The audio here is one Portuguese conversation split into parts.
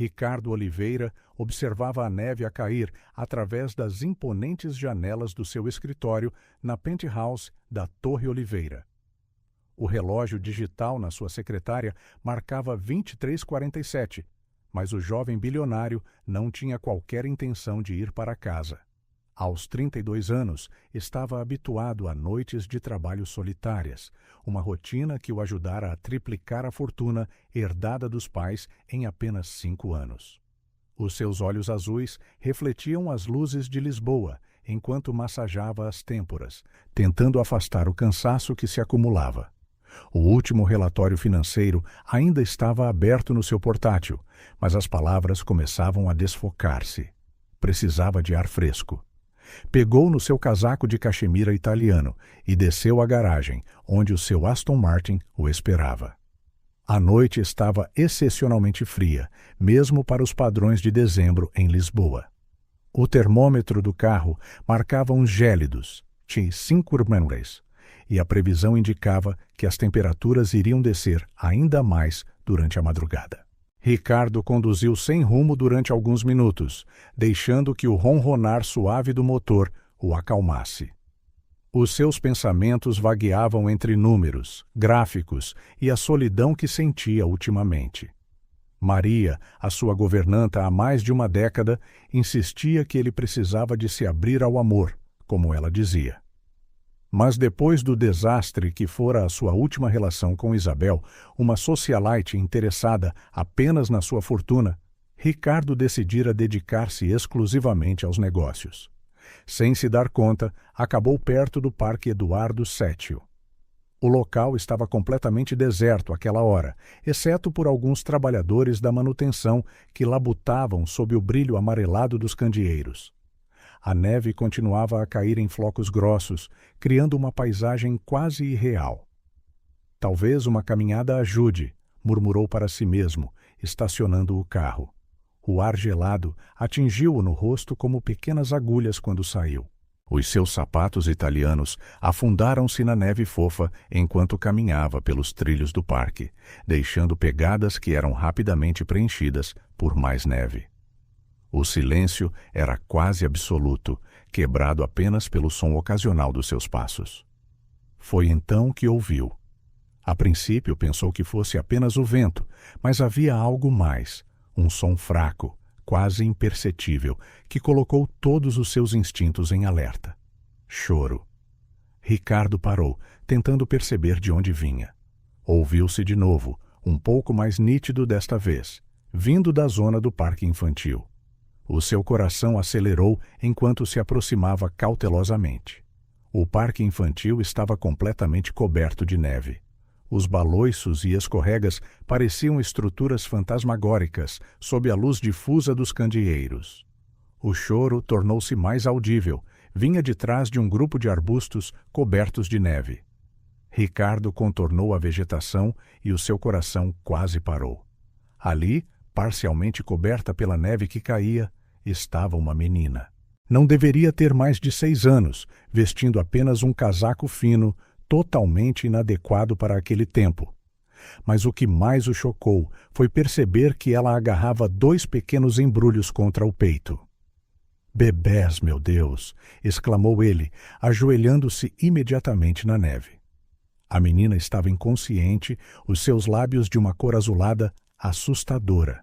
Ricardo Oliveira observava a neve a cair através das imponentes janelas do seu escritório na penthouse da Torre Oliveira. O relógio digital na sua secretária marcava 23h47, mas o jovem bilionário não tinha qualquer intenção de ir para casa. Aos 32 anos, estava habituado a noites de trabalho solitárias, uma rotina que o ajudara a triplicar a fortuna herdada dos pais em apenas 5 anos. Os seus olhos azuis refletiam as luzes de Lisboa, enquanto massageava as têmporas, tentando afastar o cansaço que se acumulava. O último relatório financeiro ainda estava aberto no seu portátil, mas as palavras começavam a desfocar-se. Precisava de ar fresco. Pegou no seu casaco de cachemira italiano e desceu à garagem, onde o seu Aston Martin o esperava. A noite estava excepcionalmente fria, mesmo para os padrões de dezembro em Lisboa. O termômetro do carro marcava uns gélidos, 5 graus, e a previsão indicava que as temperaturas iriam descer ainda mais durante a madrugada. Ricardo conduziu sem rumo durante alguns minutos, deixando que o ronronar suave do motor o acalmasse. Os seus pensamentos vagueavam entre números, gráficos e a solidão que sentia ultimamente. Maria, a sua governanta há mais de uma década, insistia que ele precisava de se abrir ao amor, como ela dizia. Mas depois do desastre que fora a sua última relação com Isabel, uma socialite interessada apenas na sua fortuna, Ricardo decidira dedicar-se exclusivamente aos negócios. Sem se dar conta, acabou perto do Parque Eduardo Sétio. O local estava completamente deserto àquela hora, exceto por alguns trabalhadores da manutenção que labutavam sob o brilho amarelado dos candeeiros. A neve continuava a cair em flocos grossos, criando uma paisagem quase irreal. Talvez uma caminhada ajude, murmurou para si mesmo, estacionando o carro. O ar gelado atingiu-o no rosto como pequenas agulhas quando saiu. Os seus sapatos italianos afundaram-se na neve fofa enquanto caminhava pelos trilhos do parque, deixando pegadas que eram rapidamente preenchidas por mais neve. O silêncio era quase absoluto, quebrado apenas pelo som ocasional dos seus passos. Foi então que ouviu. A princípio pensou que fosse apenas o vento, mas havia algo mais, um som fraco, quase imperceptível, que colocou todos os seus instintos em alerta. Choro. Ricardo parou, tentando perceber de onde vinha. Ouviu-se de novo, um pouco mais nítido desta vez, vindo da zona do parque infantil. O seu coração acelerou enquanto se aproximava cautelosamente. O parque infantil estava completamente coberto de neve. Os baloiços e escorregas pareciam estruturas fantasmagóricas sob a luz difusa dos candeeiros. O choro tornou-se mais audível, vinha de trás de um grupo de arbustos cobertos de neve. Ricardo contornou a vegetação e o seu coração quase parou. Ali, parcialmente coberta pela neve que caía, estava uma menina. Não deveria ter mais de 6 anos, vestindo apenas um casaco fino, totalmente inadequado para aquele tempo. Mas o que mais o chocou foi perceber que ela agarrava 2 pequenos embrulhos contra o peito. "Bebés, meu Deus!" exclamou ele, ajoelhando-se imediatamente na neve. A menina estava inconsciente, os seus lábios de uma cor azulada assustadora.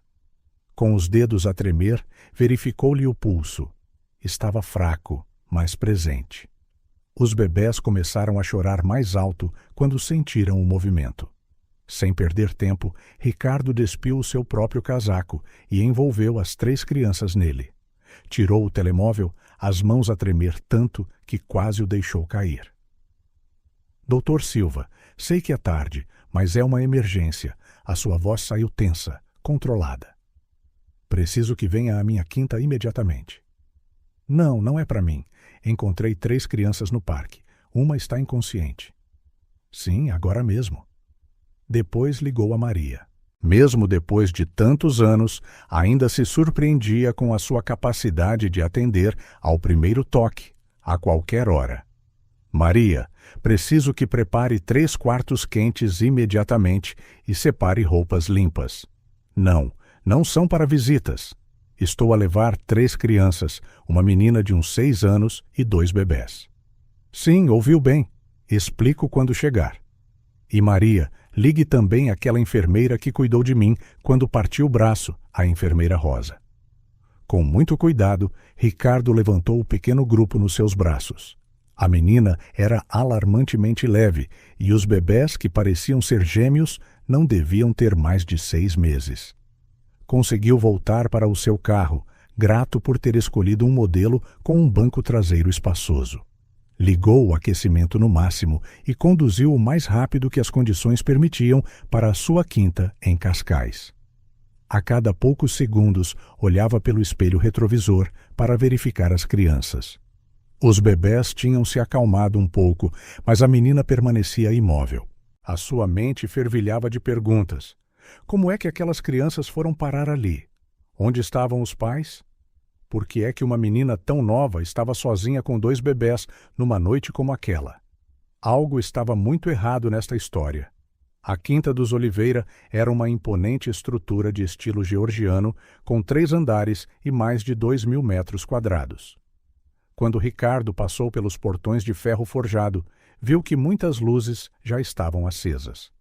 Com os dedos a tremer, verificou-lhe o pulso. Estava fraco, mas presente. Os bebés começaram a chorar mais alto quando sentiram o movimento. Sem perder tempo, Ricardo despiu o seu próprio casaco e envolveu as 3 crianças nele. Tirou o telemóvel, as mãos a tremer tanto que quase o deixou cair. "Doutor Silva, sei que é tarde, mas é uma emergência." A sua voz saiu tensa, controlada. "Preciso que venha à minha quinta imediatamente." Não é para mim. Encontrei 3 crianças no parque. Uma está inconsciente." "Sim, agora mesmo." Depois ligou a Maria. Mesmo depois de tantos anos, ainda se surpreendia com a sua capacidade de atender ao primeiro toque, a qualquer hora. "Maria, preciso que prepare 3 quartos quentes imediatamente e separe roupas limpas." Não são para visitas. Estou a levar 3 crianças, uma menina de uns 6 anos e 2 bebés. Sim, ouviu bem. Explico quando chegar. E Maria, ligue também àquela enfermeira que cuidou de mim quando parti o braço, a enfermeira Rosa. Com muito cuidado, Ricardo levantou o pequeno grupo nos seus braços. A menina era alarmantemente leve e os bebés, que pareciam ser gêmeos, não deviam ter mais de 6 meses. Conseguiu voltar para o seu carro, grato por ter escolhido um modelo com um banco traseiro espaçoso. Ligou o aquecimento no máximo e conduziu o mais rápido que as condições permitiam para a sua quinta em Cascais. A cada poucos segundos, olhava pelo espelho retrovisor para verificar as crianças. Os bebés tinham se acalmado um pouco, mas a menina permanecia imóvel. A sua mente fervilhava de perguntas. Como é que aquelas crianças foram parar ali? Onde estavam os pais? Por que é que uma menina tão nova estava sozinha com 2 bebés numa noite como aquela? Algo estava muito errado nesta história. A Quinta dos Oliveira era uma imponente estrutura de estilo georgiano, com 3 andares e mais de 2.000 metros quadrados. Quando Ricardo passou pelos portões de ferro forjado, viu que muitas luzes já estavam acesas.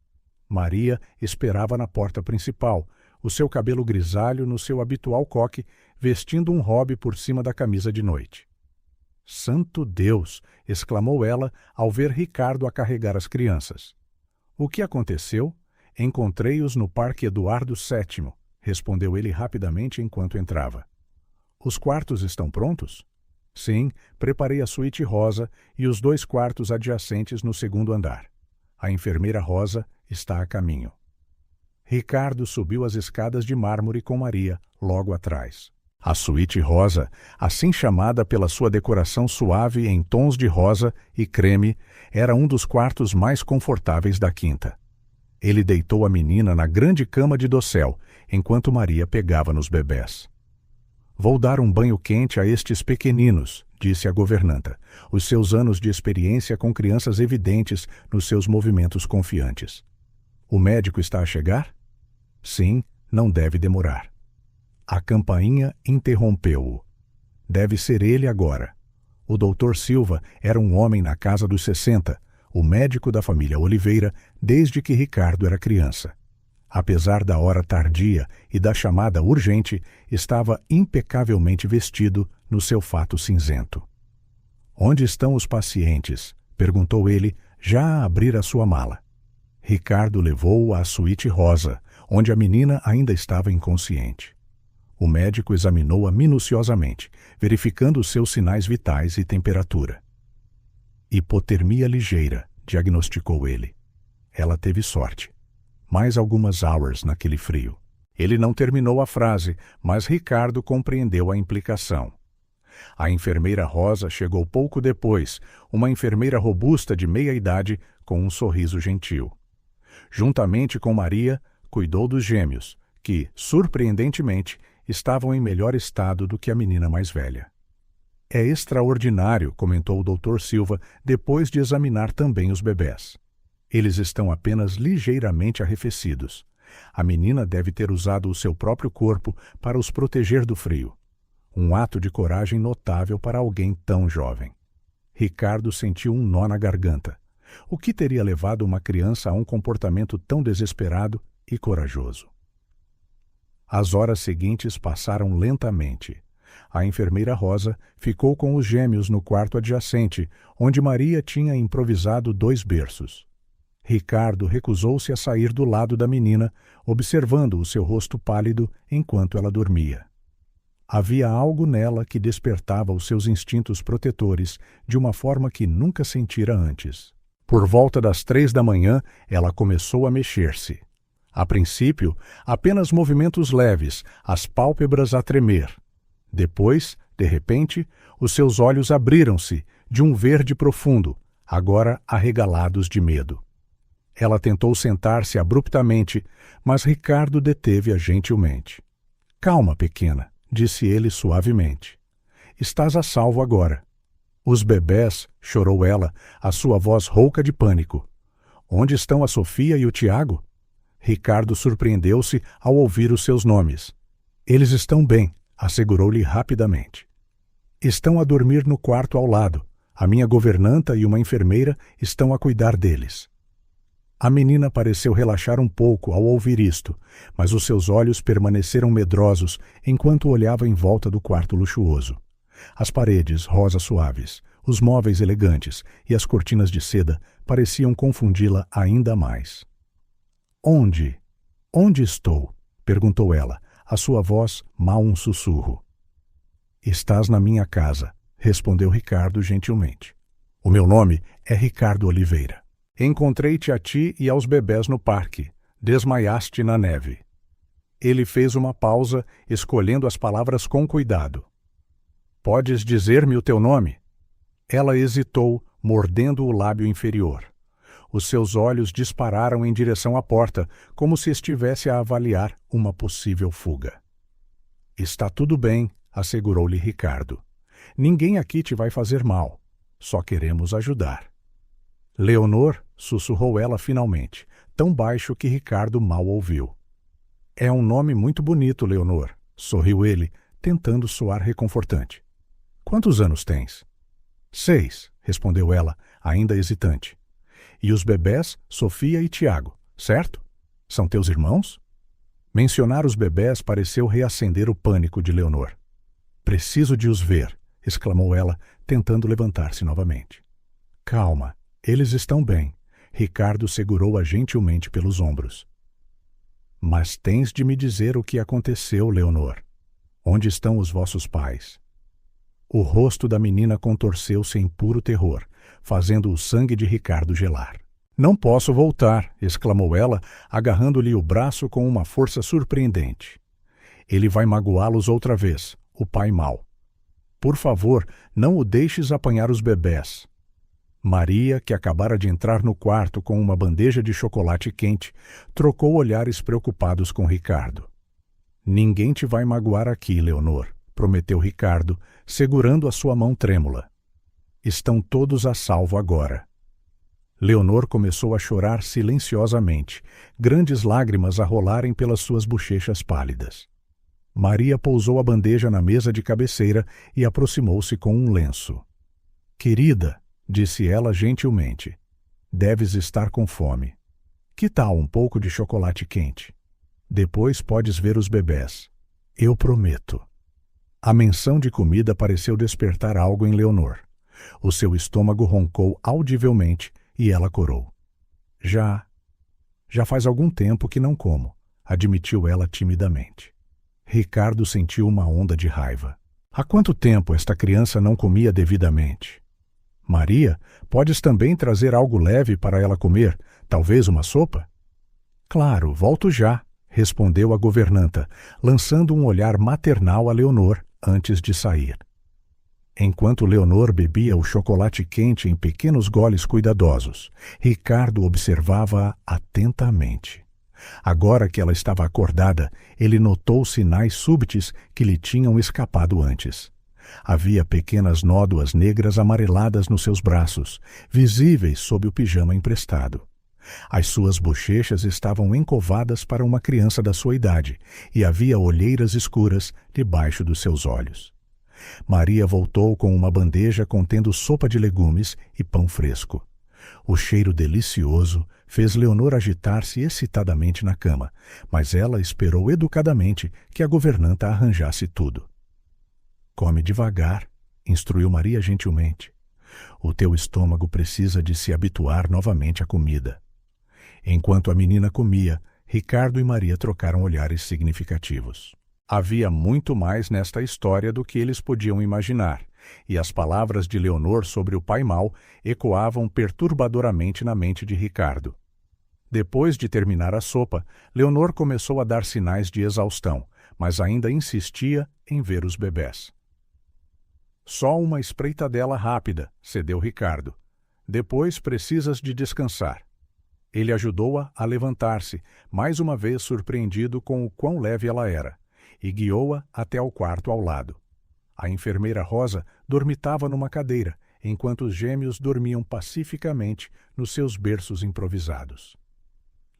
Maria esperava na porta principal, o seu cabelo grisalho no seu habitual coque, vestindo um robe por cima da camisa de noite. "Santo Deus!" exclamou ela ao ver Ricardo a carregar as crianças. "O que aconteceu? Encontrei-os no Parque Eduardo VII", respondeu ele rapidamente enquanto entrava. "Os quartos estão prontos?" "Sim, preparei a suíte rosa e os 2 quartos adjacentes no 2º andar. A enfermeira Rosa está a caminho." Ricardo subiu as escadas de mármore com Maria, logo atrás. A suíte rosa, assim chamada pela sua decoração suave em tons de rosa e creme, era um dos quartos mais confortáveis da quinta. Ele deitou a menina na grande cama de dossel, enquanto Maria pegava nos bebés. "Vou dar um banho quente a estes pequeninos", disse a governanta, os seus anos de experiência com crianças evidentes nos seus movimentos confiantes. "O médico está a chegar?" "Sim, não deve demorar." A campainha interrompeu-o. Deve ser ele agora. O Dr. Silva era um homem na casa dos 60, o médico da família Oliveira desde que Ricardo era criança. Apesar da hora tardia e da chamada urgente, estava impecavelmente vestido no seu fato cinzento. "Onde estão os pacientes?" perguntou ele, já a abrir a sua mala. Ricardo levou-o à suíte rosa, onde a menina ainda estava inconsciente. O médico examinou-a minuciosamente, verificando os seus sinais vitais e temperatura. "Hipotermia ligeira", diagnosticou ele. Ela teve sorte. Mais algumas hours naquele frio. Ele não terminou a frase, mas Ricardo compreendeu a implicação. A enfermeira Rosa chegou pouco depois, uma enfermeira robusta de meia-idade com um sorriso gentil. Juntamente com Maria, cuidou dos gêmeos, que, surpreendentemente, estavam em melhor estado do que a menina mais velha. "É extraordinário", comentou o Dr. Silva, depois de examinar também os bebés. "Eles estão apenas ligeiramente arrefecidos. A menina deve ter usado o seu próprio corpo para os proteger do frio. Um ato de coragem notável para alguém tão jovem." Ricardo sentiu um nó na garganta. O que teria levado uma criança a um comportamento tão desesperado e corajoso? As horas seguintes passaram lentamente. A enfermeira Rosa ficou com os gêmeos no quarto adjacente, onde Maria tinha improvisado 2 berços. Ricardo recusou-se a sair do lado da menina, observando o seu rosto pálido enquanto ela dormia. Havia algo nela que despertava os seus instintos protetores de uma forma que nunca sentira antes. Por volta das 3 da manhã, ela começou a mexer-se. A princípio, apenas movimentos leves, as pálpebras a tremer. Depois, de repente, os seus olhos abriram-se, de um verde profundo, agora arregalados de medo. Ela tentou sentar-se abruptamente, mas Ricardo deteve-a gentilmente. "Calma, pequena", disse ele suavemente. "Estás a salvo agora." "Os bebés", chorou ela, a sua voz rouca de pânico. "Onde estão a Sofia e o Tiago?" Ricardo surpreendeu-se ao ouvir os seus nomes. Eles estão bem, assegurou-lhe rapidamente. Estão a dormir no quarto ao lado. A minha governanta e uma enfermeira estão a cuidar deles. A menina pareceu relaxar um pouco ao ouvir isto, mas os seus olhos permaneceram medrosos enquanto olhava em volta do quarto luxuoso. As paredes rosa suaves, os móveis elegantes e as cortinas de seda pareciam confundi-la ainda mais. Onde? Onde estou? Perguntou ela, a sua voz mal um sussurro. Estás na minha casa, respondeu Ricardo gentilmente. O meu nome é Ricardo Oliveira. Encontrei-te a ti e aos bebés no parque. Desmaiaste na neve. Ele fez uma pausa, escolhendo as palavras com cuidado. Podes dizer-me o teu nome? Ela hesitou, mordendo o lábio inferior. Os seus olhos dispararam em direção à porta, como se estivesse a avaliar uma possível fuga. Está tudo bem, assegurou-lhe Ricardo. Ninguém aqui te vai fazer mal. Só queremos ajudar. Leonor, sussurrou ela finalmente, tão baixo que Ricardo mal ouviu. É um nome muito bonito, Leonor, sorriu ele, tentando soar reconfortante. Quantos anos tens? 6, respondeu ela, ainda hesitante. E os bebés, Sofia e Tiago, certo? São teus irmãos? Mencionar os bebés pareceu reacender o pânico de Leonor. Preciso de os ver, exclamou ela, tentando levantar-se novamente. Calma, eles estão bem. Ricardo segurou-a gentilmente pelos ombros. Mas tens de me dizer o que aconteceu, Leonor. Onde estão os vossos pais? O rosto da menina contorceu-se em puro terror, fazendo o sangue de Ricardo gelar. Não posso voltar, exclamou ela, agarrando-lhe o braço com uma força surpreendente. Ele vai magoá-los outra vez, o pai mau. Por favor, não o deixes apanhar os bebés. Maria, que acabara de entrar no quarto com uma bandeja de chocolate quente, trocou olhares preocupados com Ricardo. Ninguém te vai magoar aqui, Leonor, prometeu Ricardo, segurando a sua mão trêmula. Estão todos a salvo agora. Leonor começou a chorar silenciosamente, grandes lágrimas a rolarem pelas suas bochechas pálidas. Maria pousou a bandeja na mesa de cabeceira e aproximou-se com um lenço. Querida, disse ela gentilmente, deves estar com fome. Que tal um pouco de chocolate quente? Depois podes ver os bebés. Eu prometo. A menção de comida pareceu despertar algo em Leonor. O seu estômago roncou audivelmente e ela corou. Já faz algum tempo que não como, admitiu ela timidamente. Ricardo sentiu uma onda de raiva. Há quanto tempo esta criança não comia devidamente? Maria, podes também trazer algo leve para ela comer, talvez uma sopa? Claro, volto já, respondeu a governanta, lançando um olhar maternal a Leonor antes de sair. Enquanto Leonor bebia o chocolate quente em pequenos goles cuidadosos, Ricardo observava-a atentamente. Agora que ela estava acordada, ele notou sinais súbitos que lhe tinham escapado antes. Havia pequenas nódoas negras amareladas nos seus braços, visíveis sob o pijama emprestado. As suas bochechas estavam encovadas para uma criança da sua idade e havia olheiras escuras debaixo dos seus olhos. Maria voltou com uma bandeja contendo sopa de legumes e pão fresco. O cheiro delicioso fez Leonor agitar-se excitadamente na cama, mas ela esperou educadamente que a governanta arranjasse tudo. Come devagar, instruiu Maria gentilmente. O teu estômago precisa de se habituar novamente à comida. Enquanto a menina comia, Ricardo e Maria trocaram olhares significativos. Havia muito mais nesta história do que eles podiam imaginar, e as palavras de Leonor sobre o pai mau ecoavam perturbadoramente na mente de Ricardo. Depois de terminar a sopa, Leonor começou a dar sinais de exaustão, mas ainda insistia em ver os bebés. Só uma espreitadela rápida, cedeu Ricardo. Depois precisas de descansar. Ele ajudou-a a levantar-se, mais uma vez surpreendido com o quão leve ela era, e guiou-a até ao quarto ao lado. A enfermeira Rosa dormitava numa cadeira, enquanto os gêmeos dormiam pacificamente nos seus berços improvisados.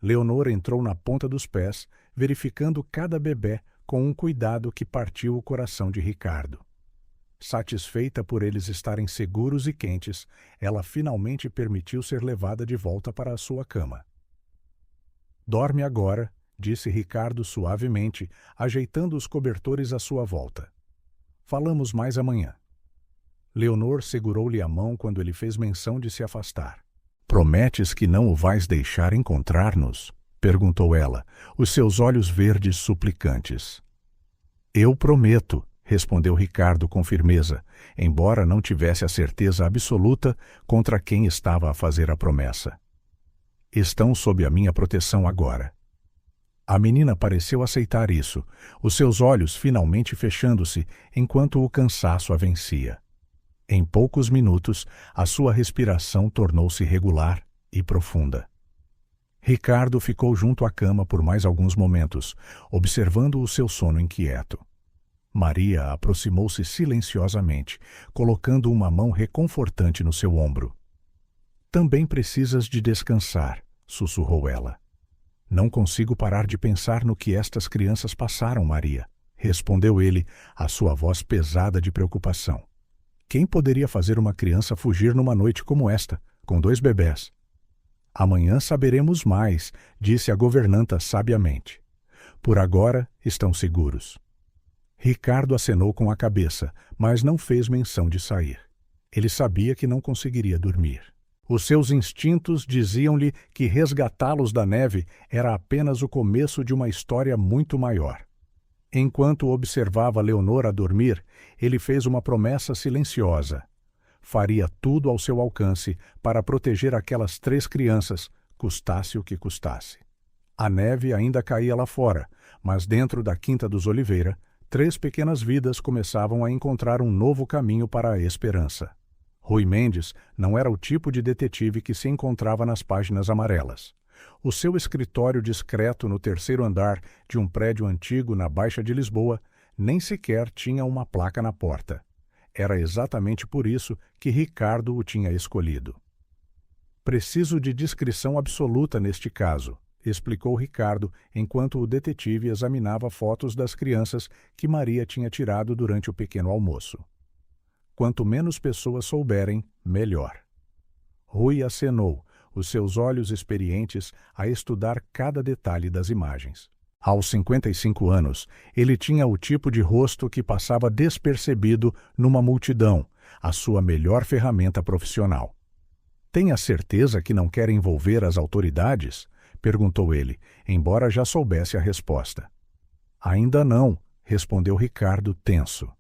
Leonor entrou na ponta dos pés, verificando cada bebé com um cuidado que partiu o coração de Ricardo. Satisfeita por eles estarem seguros e quentes, ela finalmente permitiu ser levada de volta para a sua cama. "Dorme agora", disse Ricardo suavemente, ajeitando os cobertores à sua volta. "Falamos mais amanhã." Leonor segurou-lhe a mão quando ele fez menção de se afastar. "Prometes que não o vais deixar encontrar-nos?" perguntou ela, os seus olhos verdes suplicantes. "Eu prometo", respondeu Ricardo com firmeza, embora não tivesse a certeza absoluta contra quem estava a fazer a promessa. "Estão sob a minha proteção agora." A menina pareceu aceitar isso, os seus olhos finalmente fechando-se enquanto o cansaço a vencia. Em poucos minutos, a sua respiração tornou-se regular e profunda. Ricardo ficou junto à cama por mais alguns momentos, observando o seu sono inquieto. Maria aproximou-se silenciosamente, colocando uma mão reconfortante no seu ombro. "Também precisas de descansar", sussurrou ela. "Não consigo parar de pensar no que estas crianças passaram, Maria", respondeu ele, a sua voz pesada de preocupação. "Quem poderia fazer uma criança fugir numa noite como esta, com 2 bebés?" "Amanhã saberemos mais", disse a governanta sabiamente. "Por agora estão seguros." Ricardo acenou com a cabeça, mas não fez menção de sair. Ele sabia que não conseguiria dormir. Os seus instintos diziam-lhe que resgatá-los da neve era apenas o começo de uma história muito maior. Enquanto observava Leonor a dormir, ele fez uma promessa silenciosa. Faria tudo ao seu alcance para proteger aquelas 3 crianças, custasse o que custasse. A neve ainda caía lá fora, mas dentro da Quinta dos Oliveira, 3 pequenas vidas começavam a encontrar um novo caminho para a esperança. Rui Mendes não era o tipo de detetive que se encontrava nas páginas amarelas. O seu escritório discreto no 3º andar de um prédio antigo na Baixa de Lisboa nem sequer tinha uma placa na porta. Era exatamente por isso que Ricardo o tinha escolhido. "Preciso de discrição absoluta neste caso", explicou Ricardo enquanto o detetive examinava fotos das crianças que Maria tinha tirado durante o pequeno almoço. "Quanto menos pessoas souberem, melhor." Rui acenou, os seus olhos experientes a estudar cada detalhe das imagens. Aos 55 anos, ele tinha o tipo de rosto que passava despercebido numa multidão, a sua melhor ferramenta profissional. "Tem a certeza que não quer envolver as autoridades?" perguntou ele, embora já soubesse a resposta. "Ainda não", respondeu Ricardo tenso.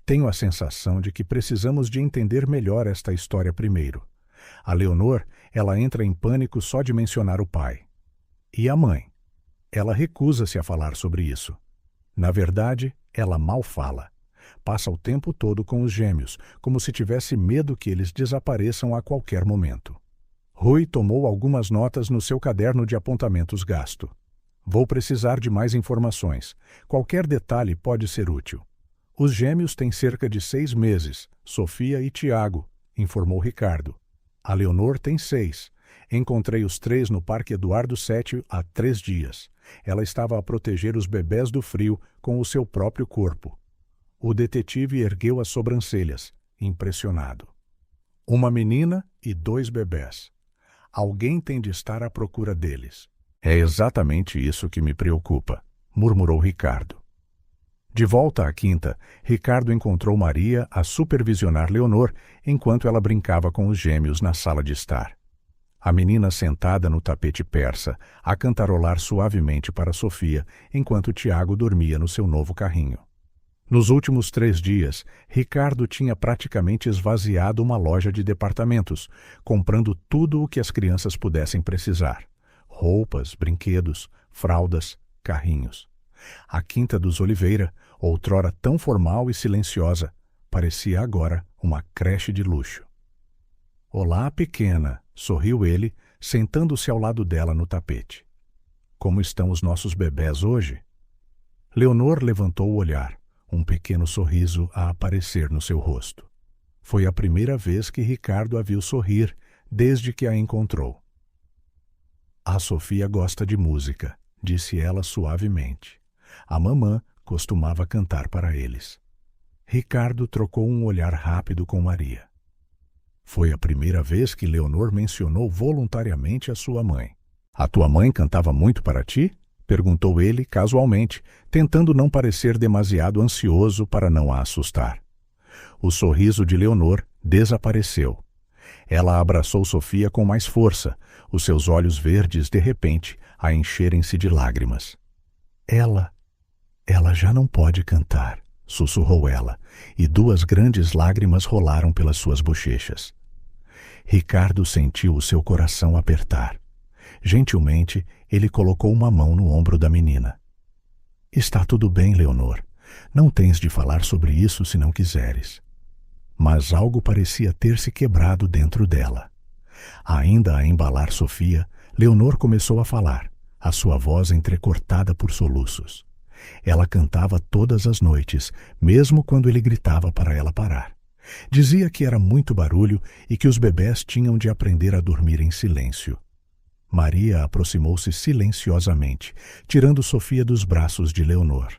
"Tenho a sensação de que precisamos de entender melhor esta história primeiro. A Leonor, ela entra em pânico só de mencionar o pai. E a mãe? Ela recusa-se a falar sobre isso. Na verdade, ela mal fala. Passa o tempo todo com os gêmeos, como se tivesse medo que eles desapareçam a qualquer momento." Rui tomou algumas notas no seu caderno de apontamentos gasto. "Vou precisar de mais informações. Qualquer detalhe pode ser útil." "Os gêmeos têm cerca de 6 meses, Sofia e Tiago", informou Ricardo. "A Leonor tem 6. Encontrei os 3 no Parque Eduardo VII há 3 dias. Ela estava a proteger os bebés do frio com o seu próprio corpo." O detetive ergueu as sobrancelhas, impressionado. "Uma menina e 2 bebés. Alguém tem de estar à procura deles." "É exatamente isso que me preocupa", murmurou Ricardo. De volta à quinta, Ricardo encontrou Maria a supervisionar Leonor enquanto ela brincava com os gêmeos na sala de estar. A menina sentada no tapete persa, a cantarolar suavemente para Sofia, enquanto Tiago dormia no seu novo carrinho. Nos últimos 3 dias, Ricardo tinha praticamente esvaziado uma loja de departamentos, comprando tudo o que as crianças pudessem precisar: roupas, brinquedos, fraldas, carrinhos. A Quinta dos Oliveira, outrora tão formal e silenciosa, parecia agora uma creche de luxo. "Olá, pequena", sorriu ele, sentando-se ao lado dela no tapete. "Como estão os nossos bebés hoje?" Leonor levantou o olhar, um pequeno sorriso a aparecer no seu rosto. Foi a primeira vez que Ricardo a viu sorrir desde que a encontrou. A Sofia gosta de música, disse ela suavemente. A mamã costumava cantar para eles. Ricardo trocou um olhar rápido com Maria. Foi a primeira vez que Leonor mencionou voluntariamente a sua mãe. A tua mãe cantava muito para ti? Perguntou ele casualmente, tentando não parecer demasiado ansioso para não a assustar. O sorriso de Leonor desapareceu. Ela abraçou Sofia com mais força, os seus olhos verdes, de repente, a encherem-se de lágrimas. Ela já não pode cantar, sussurrou ela, e 2 grandes lágrimas rolaram pelas suas bochechas. Ricardo sentiu o seu coração apertar. Gentilmente, ele colocou uma mão no ombro da menina. Está tudo bem, Leonor. Não tens de falar sobre isso se não quiseres. Mas algo parecia ter se quebrado dentro dela. Ainda a embalar Sofia, Leonor começou a falar, a sua voz entrecortada por soluços. Ela cantava todas as noites, mesmo quando ele gritava para ela parar. Dizia que era muito barulho e que os bebés tinham de aprender a dormir em silêncio. Maria aproximou-se silenciosamente, tirando Sofia dos braços de Leonor.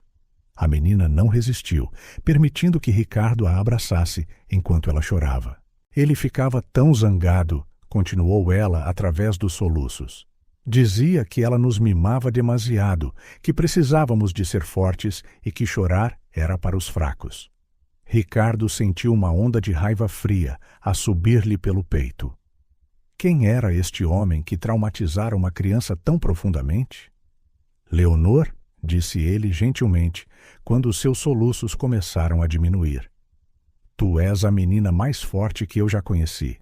A menina não resistiu, permitindo que Ricardo a abraçasse enquanto ela chorava. Ele ficava tão zangado, continuou ela através dos soluços. Dizia que ela nos mimava demasiado, que precisávamos de ser fortes e que chorar era para os fracos. Ricardo sentiu uma onda de raiva fria a subir-lhe pelo peito. Quem era este homem que traumatizara uma criança tão profundamente? Leonor, disse ele gentilmente, quando os seus soluços começaram a diminuir. Tu és a menina mais forte que eu já conheci.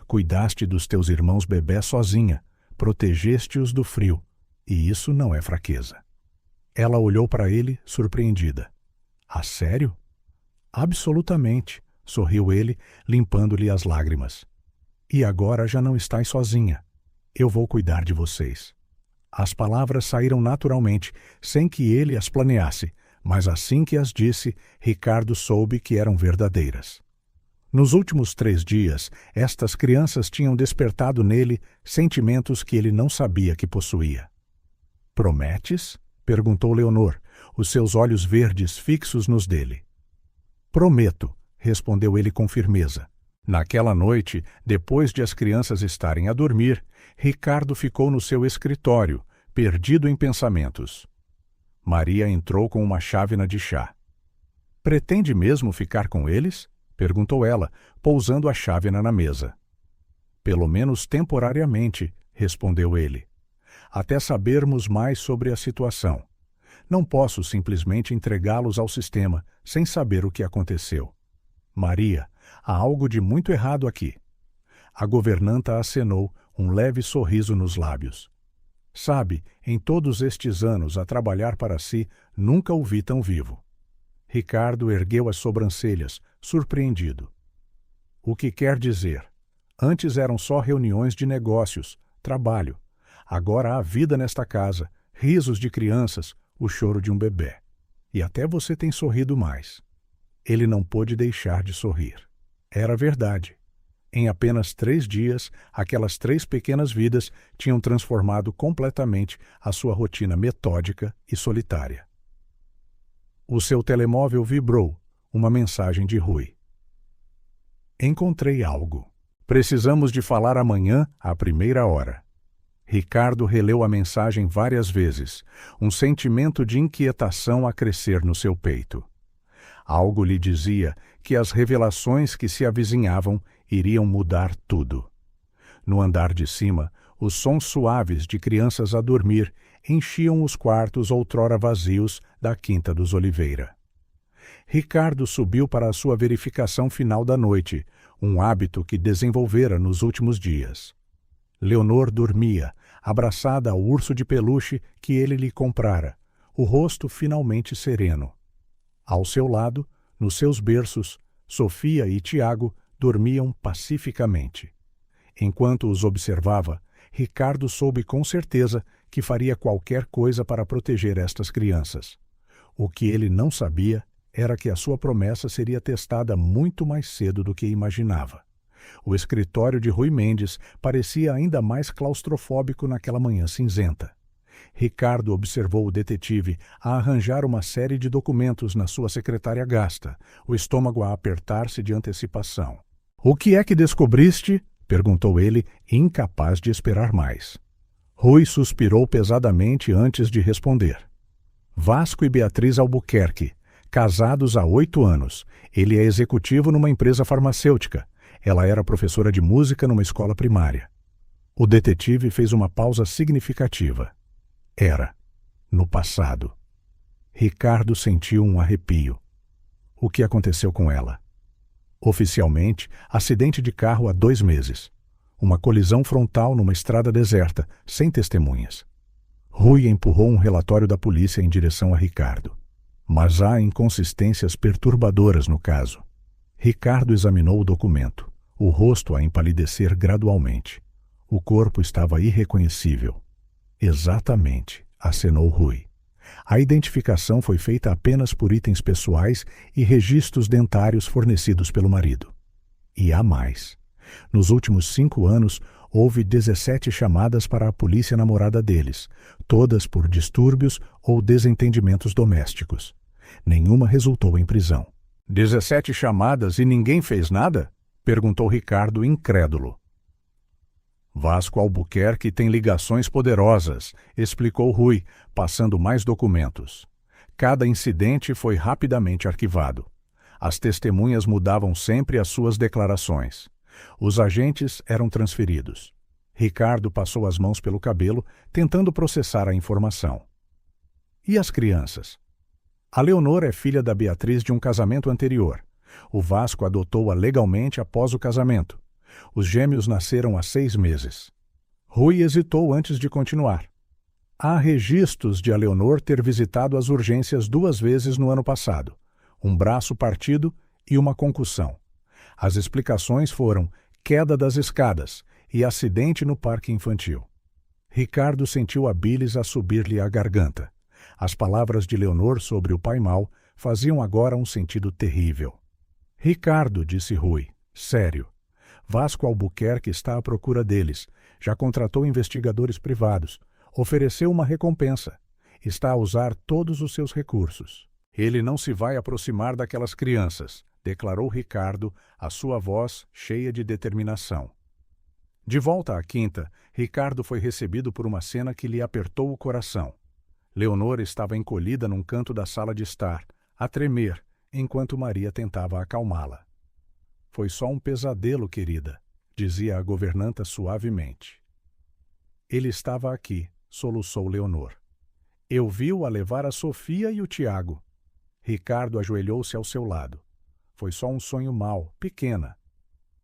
Cuidaste dos teus irmãos bebés sozinha, protegeste-os do frio, e isso não é fraqueza. Ela olhou para ele, surpreendida. A sério? Absolutamente, sorriu ele, limpando-lhe as lágrimas. E agora já não estás sozinha. Eu vou cuidar de vocês. As palavras saíram naturalmente, sem que ele as planeasse, mas assim que as disse, Ricardo soube que eram verdadeiras. Nos últimos 3 dias, estas crianças tinham despertado nele sentimentos que ele não sabia que possuía. Prometes? Perguntou Leonor, os seus olhos verdes fixos nos dele. Prometo, respondeu ele com firmeza. Naquela noite, depois de as crianças estarem a dormir, Ricardo ficou no seu escritório, perdido em pensamentos. Maria entrou com uma chávena de chá. Pretende mesmo ficar com eles? Perguntou ela, pousando a chávena na mesa. Pelo menos temporariamente, respondeu ele. Até sabermos mais sobre a situação. Não posso simplesmente entregá-los ao sistema sem saber o que aconteceu. Maria, há algo de muito errado aqui. A governanta acenou, um leve sorriso nos lábios. Sabe, em todos estes anos a trabalhar para si, nunca o vi tão vivo. Ricardo ergueu as sobrancelhas, surpreendido. O que quer dizer? Antes eram só reuniões de negócios, trabalho. Agora há vida nesta casa, risos de crianças, o choro de um bebê. E até você tem sorrido mais. Ele não pôde deixar de sorrir. Era verdade. Em apenas 3 dias, aquelas 3 pequenas vidas tinham transformado completamente a sua rotina metódica e solitária. O seu telemóvel vibrou, uma mensagem de Rui. Encontrei algo. Precisamos de falar amanhã à 1ª hora. Ricardo releu a mensagem várias vezes, um sentimento de inquietação a crescer no seu peito. Algo lhe dizia que as revelações que se avizinhavam iriam mudar tudo. No andar de cima, os sons suaves de crianças a dormir enchiam os quartos outrora vazios da Quinta dos Oliveira. Ricardo subiu para a sua verificação final da noite, um hábito que desenvolvera nos últimos dias. Leonor dormia, abraçada ao urso de peluche que ele lhe comprara, o rosto finalmente sereno. Ao seu lado, nos seus berços, Sofia e Tiago dormiam pacificamente. Enquanto os observava, Ricardo soube com certeza que faria qualquer coisa para proteger estas crianças. O que ele não sabia era que a sua promessa seria testada muito mais cedo do que imaginava. O escritório de Rui Mendes parecia ainda mais claustrofóbico naquela manhã cinzenta. Ricardo observou o detetive a arranjar uma série de documentos na sua secretária gasta, o estômago a apertar-se de antecipação. "O que é que descobriste?" perguntou ele, incapaz de esperar mais. Rui suspirou pesadamente antes de responder. Vasco e Beatriz Albuquerque, casados há 8 anos. Ele é executivo numa empresa farmacêutica. Ela era professora de música numa escola primária. O detetive fez uma pausa significativa. Era, no passado. Ricardo sentiu um arrepio. O que aconteceu com ela? Oficialmente, acidente de carro há 2 meses. Uma colisão frontal numa estrada deserta, sem testemunhas. Rui empurrou um relatório da polícia em direção a Ricardo. Mas há inconsistências perturbadoras no caso. Ricardo examinou o documento, o rosto a empalidecer gradualmente. O corpo estava irreconhecível. Exatamente, acenou Rui. A identificação foi feita apenas por itens pessoais e registros dentários fornecidos pelo marido. E há mais. Nos últimos 5 anos, houve 17 chamadas para a polícia namorada deles, todas por distúrbios ou desentendimentos domésticos. Nenhuma resultou em prisão. 17 chamadas e ninguém fez nada? Perguntou Ricardo, incrédulo. Vasco Albuquerque tem ligações poderosas, explicou Rui, passando mais documentos. Cada incidente foi rapidamente arquivado. As testemunhas mudavam sempre as suas declarações. Os agentes eram transferidos. Ricardo passou as mãos pelo cabelo, tentando processar a informação. E as crianças? A Leonor é filha da Beatriz de um casamento anterior. O Vasco adotou-a legalmente após o casamento. Os gêmeos nasceram há 6 meses. Rui hesitou antes de continuar. Há registros de a Leonor ter visitado as urgências 2 vezes no ano passado, um braço partido e uma concussão. As explicações foram queda das escadas e acidente no parque infantil. Ricardo sentiu a bilis a subir-lhe a garganta. As palavras de Leonor sobre o pai mau faziam agora um sentido terrível. Ricardo, disse Rui, sério. Vasco Albuquerque está à procura deles. Já contratou investigadores privados. Ofereceu uma recompensa. Está a usar todos os seus recursos. Ele não se vai aproximar daquelas crianças, declarou Ricardo, a sua voz cheia de determinação. De volta à quinta, Ricardo foi recebido por uma cena que lhe apertou o coração. Leonor estava encolhida num canto da sala de estar, a tremer, enquanto Maria tentava acalmá-la. Foi só um pesadelo, querida, dizia a governanta suavemente. Ele estava aqui, soluçou Leonor. Eu vi-o a levar a Sofia e o Tiago. Ricardo ajoelhou-se ao seu lado. Foi só um sonho mau, pequena.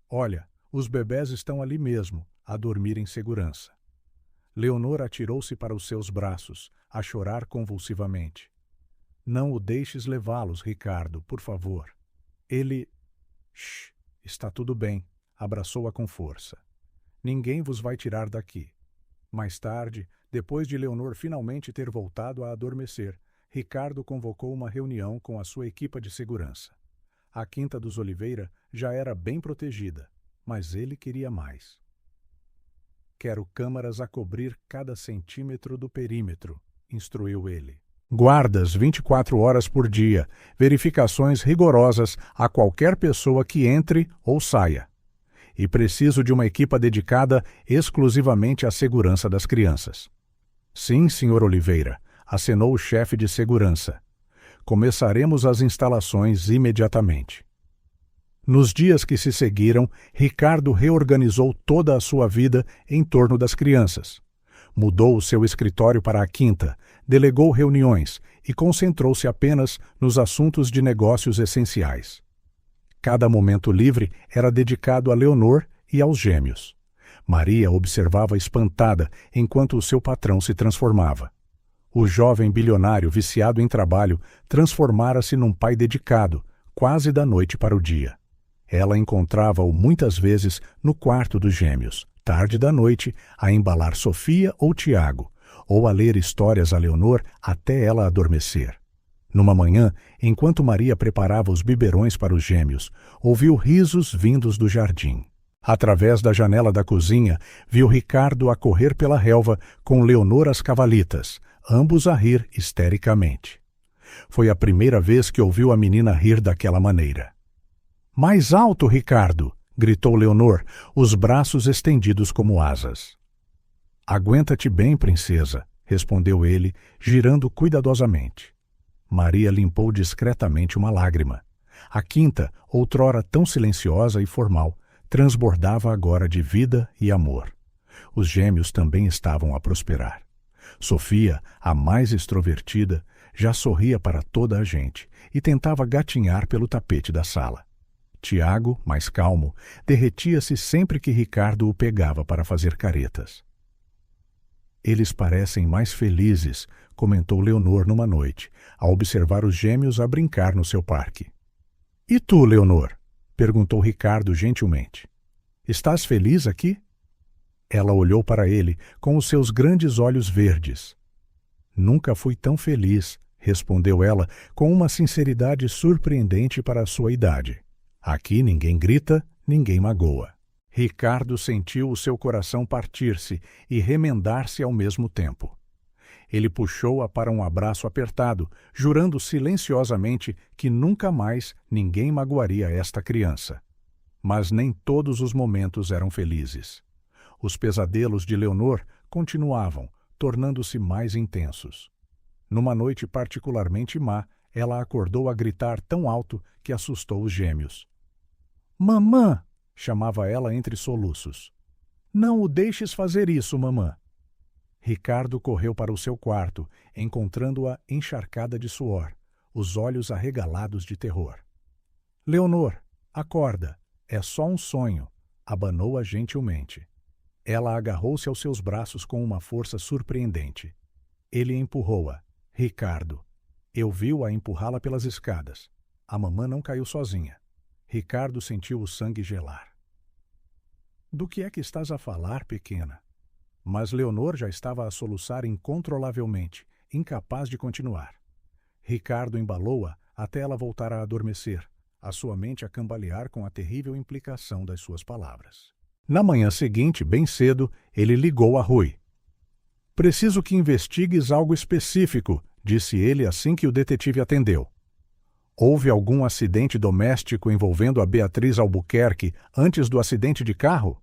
Olha, os bebés estão ali mesmo, a dormir em segurança. Leonor atirou-se para os seus braços, a chorar convulsivamente. Não o deixes levá-los, Ricardo, por favor. Ele... Shh, está tudo bem, abraçou-a com força. Ninguém vos vai tirar daqui. Mais tarde, depois de Leonor finalmente ter voltado a adormecer, Ricardo convocou uma reunião com a sua equipa de segurança. A Quinta dos Oliveira já era bem protegida, mas ele queria mais. Quero câmaras a cobrir cada centímetro do perímetro, instruiu ele. Guardas 24 horas por dia, verificações rigorosas a qualquer pessoa que entre ou saia. E preciso de uma equipa dedicada exclusivamente à segurança das crianças. Sim, Sr. Oliveira, acenou o chefe de segurança. Começaremos as instalações imediatamente. Nos dias que se seguiram, Ricardo reorganizou toda a sua vida em torno das crianças. Mudou o seu escritório para a quinta, delegou reuniões e concentrou-se apenas nos assuntos de negócios essenciais. Cada momento livre era dedicado a Leonor e aos gêmeos. Maria observava espantada enquanto o seu patrão se transformava. O jovem bilionário viciado em trabalho transformara-se num pai dedicado, quase da noite para o dia. Ela encontrava-o muitas vezes no quarto dos gêmeos, tarde da noite, a embalar Sofia ou Tiago, ou a ler histórias a Leonor até ela adormecer. Numa manhã, enquanto Maria preparava os biberões para os gêmeos, ouviu risos vindos do jardim. Através da janela da cozinha, viu Ricardo a correr pela relva com Leonor às cavalitas, ambos a rir histericamente. Foi a primeira vez que ouviu a menina rir daquela maneira. "Mais alto, Ricardo!" gritou Leonor, os braços estendidos como asas. "Aguenta-te bem, princesa", respondeu ele, girando cuidadosamente. Maria limpou discretamente uma lágrima. A quinta, outrora tão silenciosa e formal, transbordava agora de vida e amor. Os gêmeos também estavam a prosperar. Sofia, a mais extrovertida, já sorria para toda a gente e tentava gatinhar pelo tapete da sala. Tiago, mais calmo, derretia-se sempre que Ricardo o pegava para fazer caretas. "Eles parecem mais felizes", comentou Leonor numa noite, ao observar os gêmeos a brincar no seu parque. "E tu, Leonor?" perguntou Ricardo gentilmente. "Estás feliz aqui?" Ela olhou para ele com os seus grandes olhos verdes. "Nunca fui tão feliz", respondeu ela com uma sinceridade surpreendente para a sua idade. "Aqui ninguém grita, ninguém magoa." Ricardo sentiu o seu coração partir-se e remendar-se ao mesmo tempo. Ele puxou-a para um abraço apertado, jurando silenciosamente que nunca mais ninguém magoaria esta criança. Mas nem todos os momentos eram felizes. Os pesadelos de Leonor continuavam, tornando-se mais intensos. Numa noite particularmente má, ela acordou a gritar tão alto que assustou os gêmeos. "Mamã!" chamava ela entre soluços. "Não o deixes fazer isso, mamã." Ricardo correu para o seu quarto, encontrando-a encharcada de suor, os olhos arregalados de terror. "Leonor, acorda, é só um sonho", abanou-a gentilmente. Ela agarrou-se aos seus braços com uma força surpreendente. Ele empurrou-a. "Ricardo." Eu vi-o a empurrá-la pelas escadas. A mamã não caiu sozinha. Ricardo sentiu o sangue gelar. "Do que é que estás a falar, pequena?" Mas Leonor já estava a soluçar incontrolavelmente, incapaz de continuar. Ricardo embalou-a até ela voltar a adormecer, a sua mente a cambalear com a terrível implicação das suas palavras. Na manhã seguinte, bem cedo, ele ligou a Rui. "Preciso que investigues algo específico", disse ele assim que o detetive atendeu. "Houve algum acidente doméstico envolvendo a Beatriz Albuquerque antes do acidente de carro?"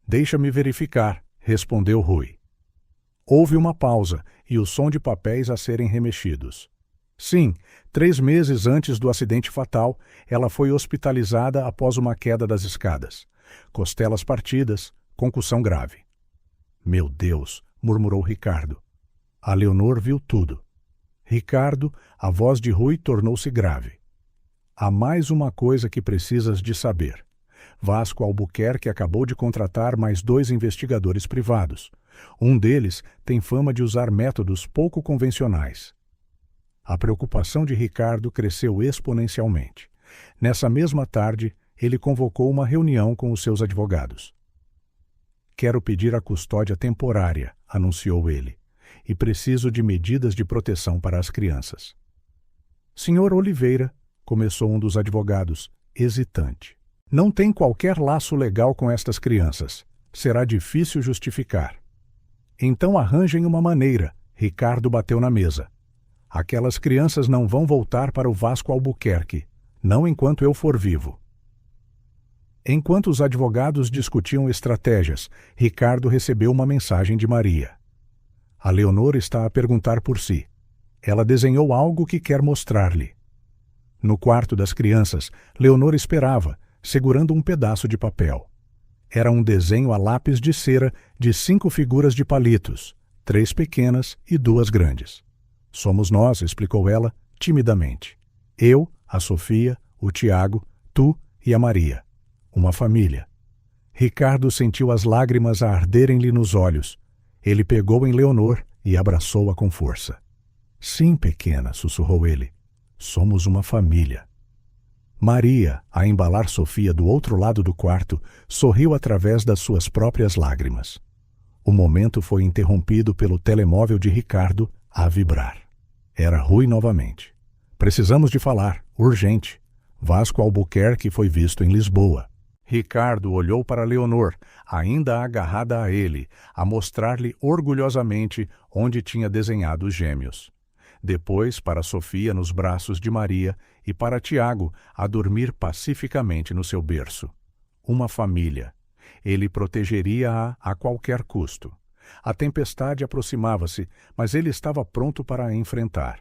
"Deixa-me verificar", respondeu Rui. Houve uma pausa e o som de papéis a serem remexidos. "Sim, 3 meses antes do acidente fatal, ela foi hospitalizada após uma queda das escadas. Costelas partidas, concussão grave." "Meu Deus", murmurou Ricardo. A Leonor viu tudo. "Ricardo", a voz de Rui tornou-se grave. "Há mais uma coisa que precisas de saber. Vasco Albuquerque acabou de contratar mais 2 investigadores privados. Um deles tem fama de usar métodos pouco convencionais." A preocupação de Ricardo cresceu exponencialmente. Nessa mesma tarde, ele convocou uma reunião com os seus advogados. "Quero pedir a custódia temporária", anunciou ele, "e preciso de medidas de proteção para as crianças." "Senhor Oliveira", começou um dos advogados, hesitante. "Não tem qualquer laço legal com estas crianças. Será difícil justificar." "Então arranjem uma maneira", Ricardo bateu na mesa. "Aquelas crianças não vão voltar para o Vasco Albuquerque, não enquanto eu for vivo." Enquanto os advogados discutiam estratégias, Ricardo recebeu uma mensagem de Maria. "A Leonor está a perguntar por si. Ela desenhou algo que quer mostrar-lhe." No quarto das crianças, Leonor esperava, segurando um pedaço de papel. Era um desenho a lápis de cera de 5 figuras de palitos, 3 pequenas e 2 grandes. "Somos nós", explicou ela, timidamente. "Eu, a Sofia, o Tiago, tu e a Maria. Uma família." Ricardo sentiu as lágrimas a arderem-lhe nos olhos. Ele pegou em Leonor e abraçou-a com força. "Sim, pequena", sussurrou ele. "Somos uma família." Maria, a embalar Sofia do outro lado do quarto, sorriu através das suas próprias lágrimas. O momento foi interrompido pelo telemóvel de Ricardo a vibrar. Era Rui novamente. "Precisamos de falar, urgente. Vasco Albuquerque foi visto em Lisboa." Ricardo olhou para Leonor, ainda agarrada a ele, a mostrar-lhe orgulhosamente onde tinha desenhado os gêmeos. Depois para Sofia nos braços de Maria e para Tiago a dormir pacificamente no seu berço. Uma família. Ele protegeria-a a qualquer custo. A tempestade aproximava-se, mas ele estava pronto para a enfrentar.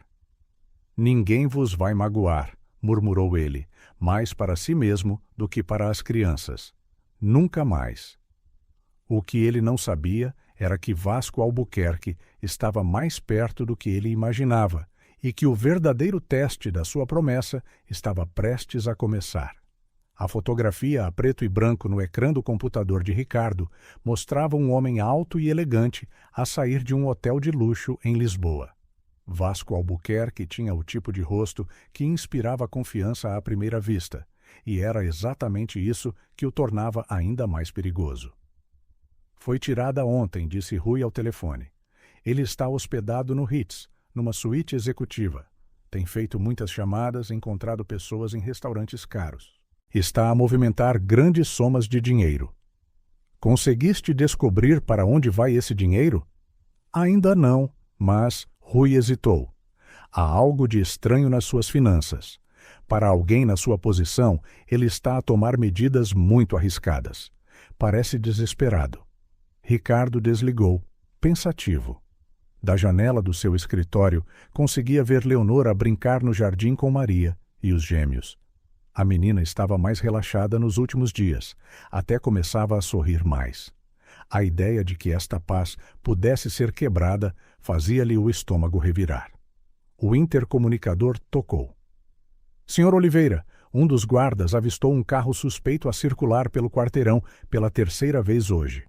Ninguém vos vai magoar, murmurou ele, mais para si mesmo do que para as crianças. Nunca mais. O que ele não sabia era que Vasco Albuquerque estava mais perto do que ele imaginava e que o verdadeiro teste da sua promessa estava prestes a começar. A fotografia a preto e branco no ecrã do computador de Ricardo mostrava um homem alto e elegante a sair de um hotel de luxo em Lisboa. Vasco Albuquerque tinha o tipo de rosto que inspirava confiança à primeira vista, e era exatamente isso que o tornava ainda mais perigoso. Foi tirada ontem, disse Rui ao telefone. Ele está hospedado no Ritz, numa suíte executiva. Tem feito muitas chamadas e encontrado pessoas em restaurantes caros. Está a movimentar grandes somas de dinheiro. Conseguiste descobrir para onde vai esse dinheiro? Ainda não, mas Rui hesitou. Há algo de estranho nas suas finanças. Para alguém na sua posição, ele está a tomar medidas muito arriscadas. Parece desesperado. Ricardo desligou, pensativo. Da janela do seu escritório, conseguia ver Leonor brincar no jardim com Maria e os gêmeos. A menina estava mais relaxada nos últimos dias, até começava a sorrir mais. A ideia de que esta paz pudesse ser quebrada fazia-lhe o estômago revirar. O intercomunicador tocou. Senhor Oliveira, um dos guardas avistou um carro suspeito a circular pelo quarteirão pela terceira vez hoje.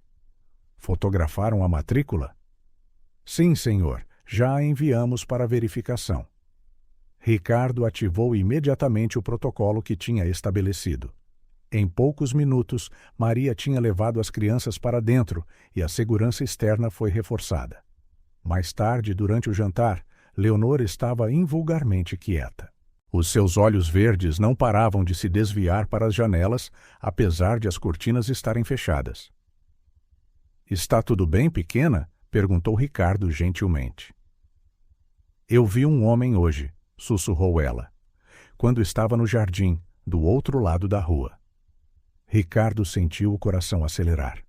Fotografaram a matrícula? Sim, senhor. Já a enviamos para verificação. Ricardo ativou imediatamente o protocolo que tinha estabelecido. Em poucos minutos, Maria tinha levado as crianças para dentro e a segurança externa foi reforçada. Mais tarde, durante o jantar, Leonor estava invulgarmente quieta. Os seus olhos verdes não paravam de se desviar para as janelas, apesar de as cortinas estarem fechadas. Está tudo bem, pequena? Perguntou Ricardo gentilmente. Eu vi um homem hoje, sussurrou ela, quando estava no jardim, do outro lado da rua. Ricardo sentiu o coração acelerar.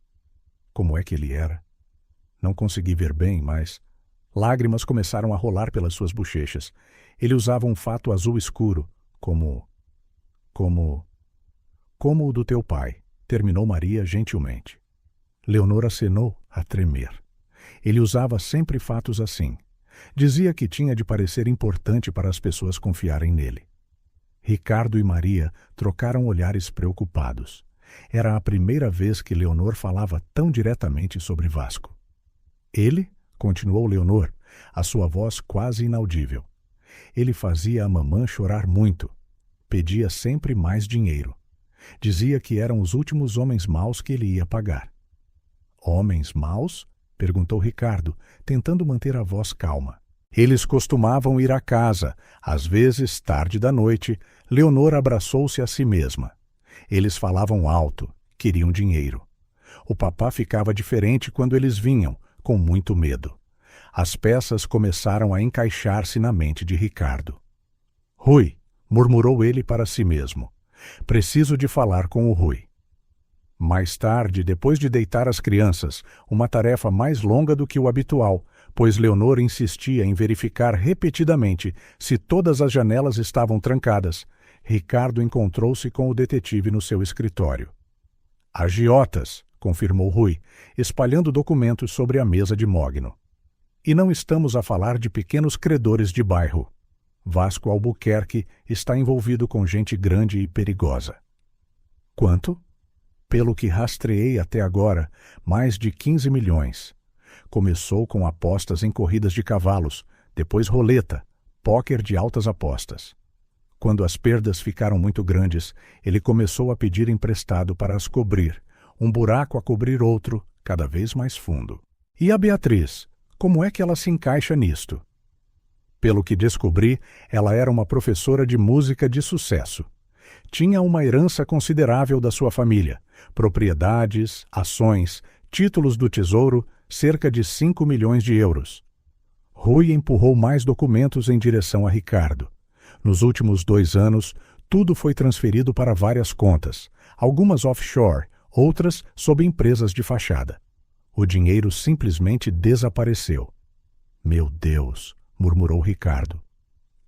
Como é que ele era? Não consegui ver bem, mas lágrimas começaram a rolar pelas suas bochechas. Ele usava um fato azul escuro, como o do teu pai, terminou Maria gentilmente. Leonor acenou a tremer. Ele usava sempre fatos assim. Dizia que tinha de parecer importante para as pessoas confiarem nele. Ricardo e Maria trocaram olhares preocupados. Era a primeira vez que Leonor falava tão diretamente sobre Vasco. Ele, continuou Leonor, a sua voz quase inaudível. Ele fazia a mamã chorar muito. Pedia sempre mais dinheiro. Dizia que eram os últimos homens maus que ele ia pagar. Homens maus? Perguntou Ricardo, tentando manter a voz calma. Eles costumavam ir à casa. Às vezes, tarde da noite, Leonor abraçou-se a si mesma. Eles falavam alto, queriam dinheiro. O papá ficava diferente quando eles vinham, com muito medo. As peças começaram a encaixar-se na mente de Ricardo. Rui, murmurou ele para si mesmo. Preciso de falar com o Rui. Mais tarde, depois de deitar as crianças, uma tarefa mais longa do que o habitual, pois Leonor insistia em verificar repetidamente se todas as janelas estavam trancadas, Ricardo encontrou-se com o detetive no seu escritório. Agiotas, confirmou Rui, espalhando documentos sobre a mesa de mogno. E não estamos a falar de pequenos credores de bairro. Vasco Albuquerque está envolvido com gente grande e perigosa. Quanto? Pelo que rastreei até agora, mais de 15 milhões. Começou com apostas em corridas de cavalos, depois roleta, póquer de altas apostas. Quando as perdas ficaram muito grandes, ele começou a pedir emprestado para as cobrir, um buraco a cobrir outro, cada vez mais fundo. E a Beatriz, como é que ela se encaixa nisto? Pelo que descobri, ela era uma professora de música de sucesso. Tinha uma herança considerável da sua família, propriedades, ações, títulos do tesouro, cerca de 5 milhões de euros. Rui empurrou mais documentos em direção a Ricardo. Nos últimos 2 anos, tudo foi transferido para várias contas, algumas offshore, outras sob empresas de fachada. O dinheiro simplesmente desapareceu. Meu Deus, murmurou Ricardo.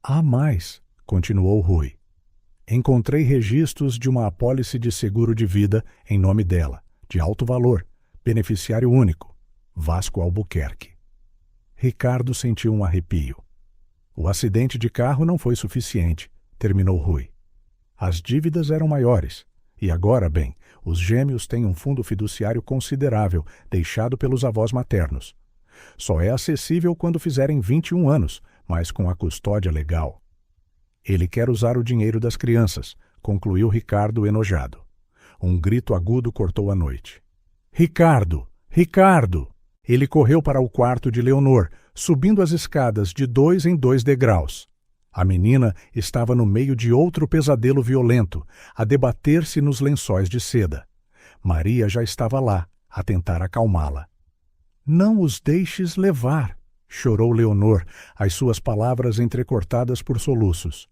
Há mais, continuou Rui. Encontrei registros de uma apólice de seguro de vida em nome dela, de alto valor, beneficiário único, Vasco Albuquerque. Ricardo sentiu um arrepio. O acidente de carro não foi suficiente, terminou Rui. As dívidas eram maiores. E agora, bem, os gêmeos têm um fundo fiduciário considerável, deixado pelos avós maternos. Só é acessível quando fizerem 21 anos, mas com a custódia legal. Ele quer usar o dinheiro das crianças, concluiu Ricardo enojado. Um grito agudo cortou a noite. Ricardo! Ricardo! Ele correu para o quarto de Leonor, subindo as escadas de 2 em 2 degraus. A menina estava no meio de outro pesadelo violento, a debater-se nos lençóis de seda. Maria já estava lá, a tentar acalmá-la. Não os deixes levar, chorou Leonor, as suas palavras entrecortadas por soluços.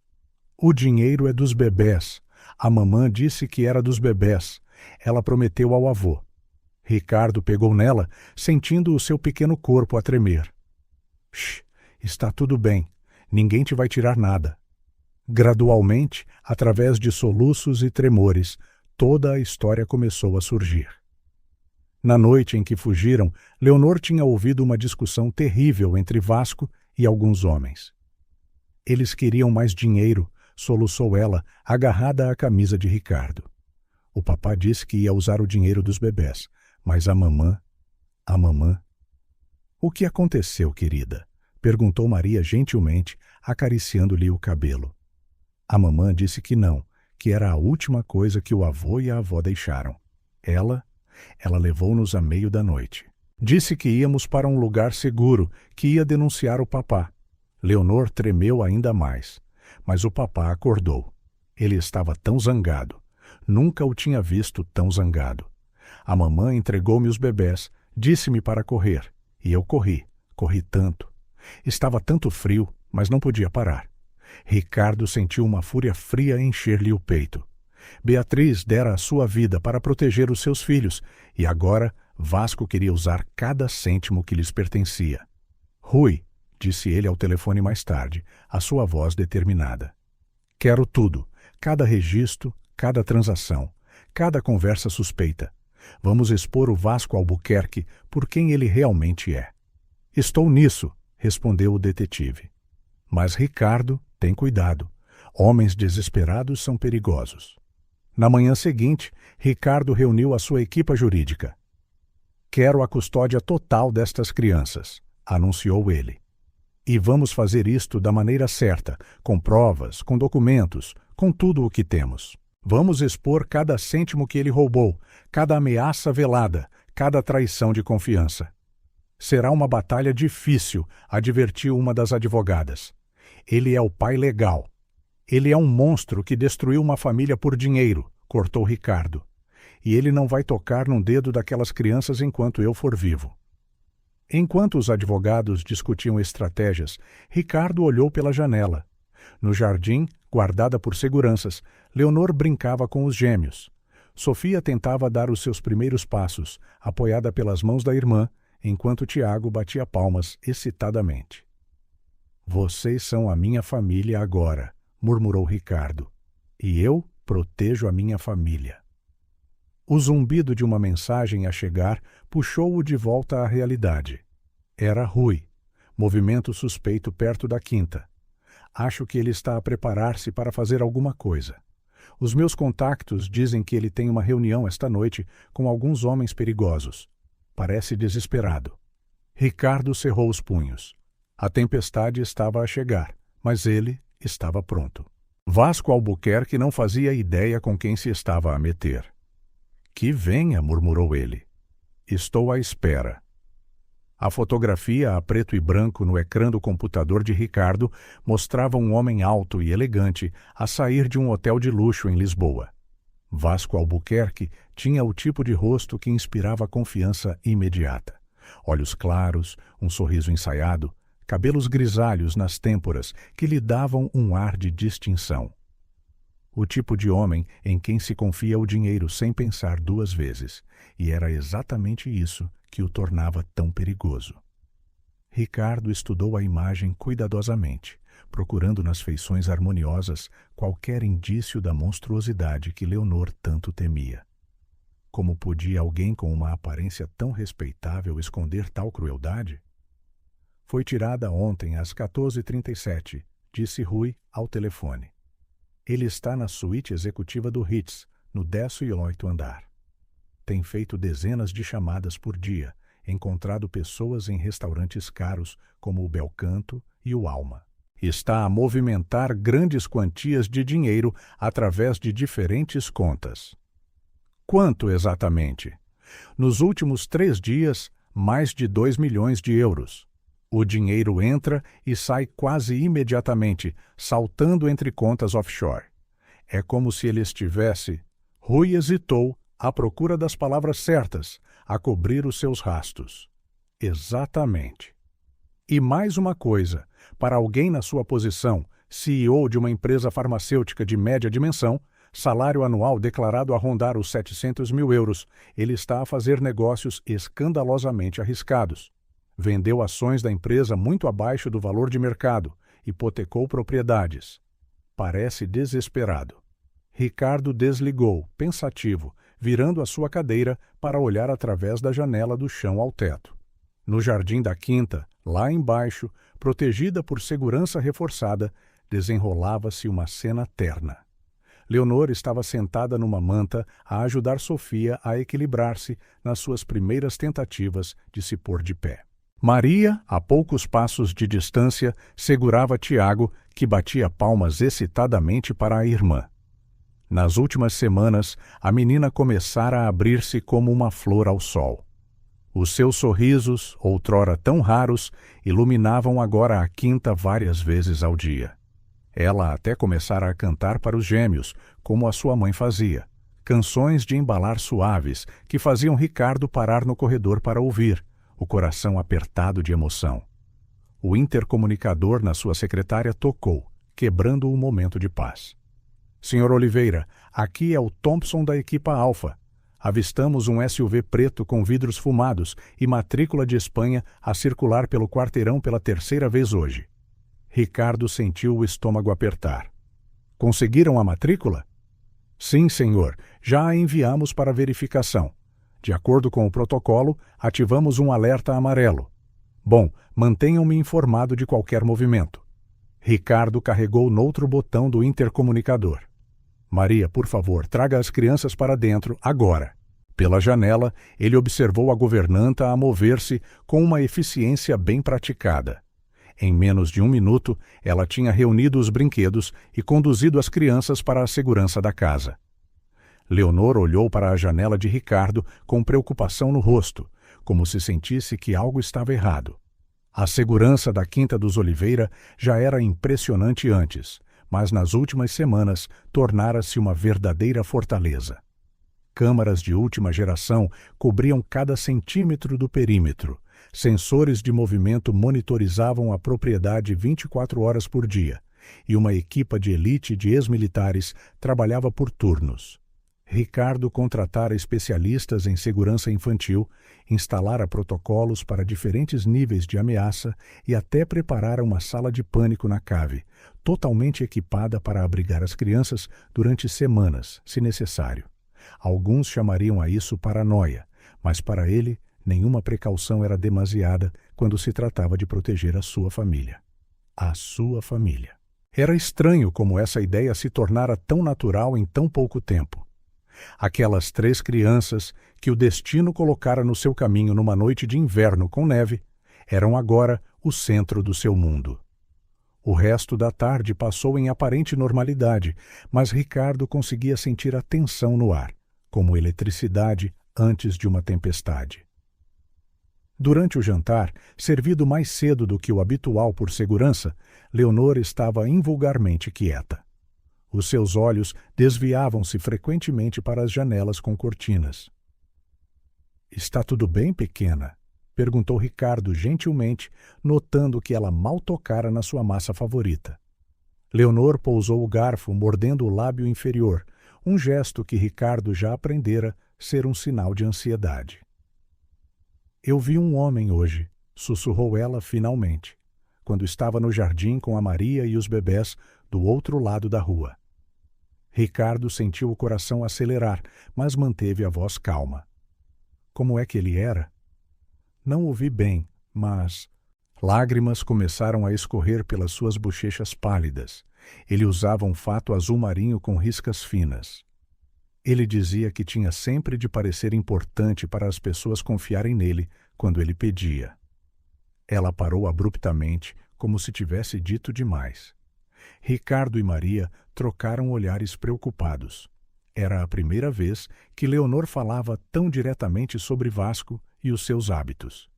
O dinheiro é dos bebés. A mamã disse que era dos bebés. Ela prometeu ao avô. Ricardo pegou nela, sentindo o seu pequeno corpo a tremer. Shh, está tudo bem. Ninguém te vai tirar nada. Gradualmente, através de soluços e tremores, toda a história começou a surgir. Na noite em que fugiram, Leonor tinha ouvido uma discussão terrível entre Vasco e alguns homens. Eles queriam mais dinheiro, soluçou ela, agarrada à camisa de Ricardo. O papá disse que ia usar o dinheiro dos bebés, mas a mamã... O que aconteceu, querida? Perguntou Maria gentilmente, acariciando-lhe o cabelo. A mamã disse que não, que era a última coisa que o avô e a avó deixaram. Ela levou-nos a meio da noite. Disse que íamos para um lugar seguro, que ia denunciar o papá. Leonor tremeu ainda mais, mas o papá acordou. Ele estava tão zangado. Nunca o tinha visto tão zangado. A mamã entregou-me os bebés, disse-me para correr, e eu corri tanto. Estava tanto frio, mas não podia parar. Ricardo sentiu uma fúria fria encher-lhe o peito. Beatriz dera a sua vida para proteger os seus filhos, e agora Vasco queria usar cada cêntimo que lhes pertencia. Rui, disse ele ao telefone mais tarde, a sua voz determinada. Quero tudo, cada registro, cada transação, cada conversa suspeita. Vamos expor o Vasco Albuquerque por quem ele realmente é. Estou nisso, respondeu o detetive. Mas Ricardo, tem cuidado. Homens desesperados são perigosos. Na manhã seguinte, Ricardo reuniu a sua equipa jurídica. Quero a custódia total destas crianças, anunciou ele. E vamos fazer isto da maneira certa, com provas, com documentos, com tudo o que temos. Vamos expor cada cêntimo que ele roubou, cada ameaça velada, cada traição de confiança. Será uma batalha difícil, advertiu uma das advogadas. Ele é o pai legal. Ele é um monstro que destruiu uma família por dinheiro, cortou Ricardo. E ele não vai tocar num dedo daquelas crianças enquanto eu for vivo. Enquanto os advogados discutiam estratégias, Ricardo olhou pela janela. No jardim, guardada por seguranças, Leonor brincava com os gêmeos. Sofia tentava dar os seus primeiros passos, apoiada pelas mãos da irmã, enquanto Tiago batia palmas excitadamente. Vocês são a minha família agora, murmurou Ricardo. E eu protejo a minha família. O zumbido de uma mensagem a chegar puxou-o de volta à realidade. Era Rui. Movimento suspeito perto da quinta. Acho que ele está a preparar-se para fazer alguma coisa. Os meus contactos dizem que ele tem uma reunião esta noite com alguns homens perigosos. Parece desesperado. Ricardo cerrou os punhos. A tempestade estava a chegar, mas ele estava pronto. Vasco Albuquerque não fazia ideia com quem se estava a meter. Que venha, murmurou ele. Estou à espera. A fotografia a preto e branco no ecrã do computador de Ricardo mostrava um homem alto e elegante a sair de um hotel de luxo em Lisboa. Vasco Albuquerque tinha o tipo de rosto que inspirava confiança imediata. Olhos claros, um sorriso ensaiado, cabelos grisalhos nas têmporas que lhe davam um ar de distinção. O tipo de homem em quem se confia o dinheiro sem pensar duas vezes, e era exatamente isso que o tornava tão perigoso. Ricardo estudou a imagem cuidadosamente, procurando nas feições harmoniosas qualquer indício da monstruosidade que Leonor tanto temia. Como podia alguém com uma aparência tão respeitável esconder tal crueldade? Foi tirada ontem às 14h37, disse Rui ao telefone. Ele está na suíte executiva do Ritz, no 18º andar. Tem feito dezenas de chamadas por dia, encontrado pessoas em restaurantes caros como o Belcanto e o Alma. Está a movimentar grandes quantias de dinheiro através de diferentes contas. Quanto exatamente? Nos últimos 3 dias, mais de 2 milhões de euros. O dinheiro entra e sai quase imediatamente, saltando entre contas offshore. É como se ele estivesse... Rui hesitou, à procura das palavras certas, a cobrir os seus rastos. Exatamente. E mais uma coisa, para alguém na sua posição, CEO de uma empresa farmacêutica de média dimensão, salário anual declarado a rondar os 700 mil euros, ele está a fazer negócios escandalosamente arriscados. Vendeu ações da empresa muito abaixo do valor de mercado, hipotecou propriedades. Parece desesperado. Ricardo desligou, pensativo, virando a sua cadeira para olhar através da janela do chão ao teto. No jardim da quinta, lá embaixo, protegida por segurança reforçada, desenrolava-se uma cena terna. Leonor estava sentada numa manta a ajudar Sofia a equilibrar-se nas suas primeiras tentativas de se pôr de pé. Maria, a poucos passos de distância, segurava Tiago, que batia palmas excitadamente para a irmã. Nas últimas semanas, a menina começara a abrir-se como uma flor ao sol. Os seus sorrisos, outrora tão raros, iluminavam agora a quinta várias vezes ao dia. Ela até começara a cantar para os gêmeos, como a sua mãe fazia. Canções de embalar suaves, que faziam Ricardo parar no corredor para ouvir, o coração apertado de emoção. O intercomunicador na sua secretária tocou, quebrando o momento de paz. Senhor Oliveira, aqui é o Thompson da equipa Alfa. Avistamos um SUV preto com vidros fumados e matrícula de Espanha a circular pelo quarteirão pela 3ª vez hoje. Ricardo sentiu o estômago apertar. Conseguiram a matrícula? Sim, senhor. Já a enviamos para verificação. De acordo com o protocolo, ativamos um alerta amarelo. Bom, mantenham-me informado de qualquer movimento. Ricardo carregou noutro botão do intercomunicador. Maria, por favor, traga as crianças para dentro, agora. Pela janela, ele observou a governanta a mover-se com uma eficiência bem praticada. Em menos de 1 minuto, ela tinha reunido os brinquedos e conduzido as crianças para a segurança da casa. Leonor olhou para a janela de Ricardo com preocupação no rosto, como se sentisse que algo estava errado. A segurança da Quinta dos Oliveira já era impressionante antes, mas nas últimas semanas tornara-se uma verdadeira fortaleza. Câmaras de última geração cobriam cada centímetro do perímetro. Sensores de movimento monitorizavam a propriedade 24 horas por dia, e uma equipa de elite de ex-militares trabalhava por turnos. Ricardo contratara especialistas em segurança infantil, instalara protocolos para diferentes níveis de ameaça e até preparara uma sala de pânico na cave, totalmente equipada para abrigar as crianças durante semanas, se necessário. Alguns chamariam a isso paranoia, mas para ele nenhuma precaução era demasiada quando se tratava de proteger a sua família. A sua família. Era estranho como essa ideia se tornara tão natural em tão pouco tempo. Aquelas 3 crianças que o destino colocara no seu caminho numa noite de inverno com neve eram agora o centro do seu mundo. O resto da tarde passou em aparente normalidade, mas Ricardo conseguia sentir a tensão no ar, como eletricidade antes de uma tempestade. Durante o jantar, servido mais cedo do que o habitual por segurança, Leonor estava invulgarmente quieta. Os seus olhos desviavam-se frequentemente para as janelas com cortinas. — Está tudo bem, pequena? Perguntou Ricardo gentilmente, notando que ela mal tocara na sua massa favorita. Leonor pousou o garfo mordendo o lábio inferior, um gesto que Ricardo já aprendera ser um sinal de ansiedade. — Eu vi um homem hoje, sussurrou ela finalmente, quando estava no jardim com a Maria e os bebés do outro lado da rua. Ricardo sentiu o coração acelerar, mas manteve a voz calma. Como é que ele era? Não o vi bem, mas... Lágrimas começaram a escorrer pelas suas bochechas pálidas. Ele usava um fato azul marinho com riscas finas. Ele dizia que tinha sempre de parecer importante para as pessoas confiarem nele quando ele pedia. Ela parou abruptamente, como se tivesse dito demais. Ricardo e Maria trocaram olhares preocupados. Era a primeira vez que Leonor falava tão diretamente sobre Vasco e os seus hábitos.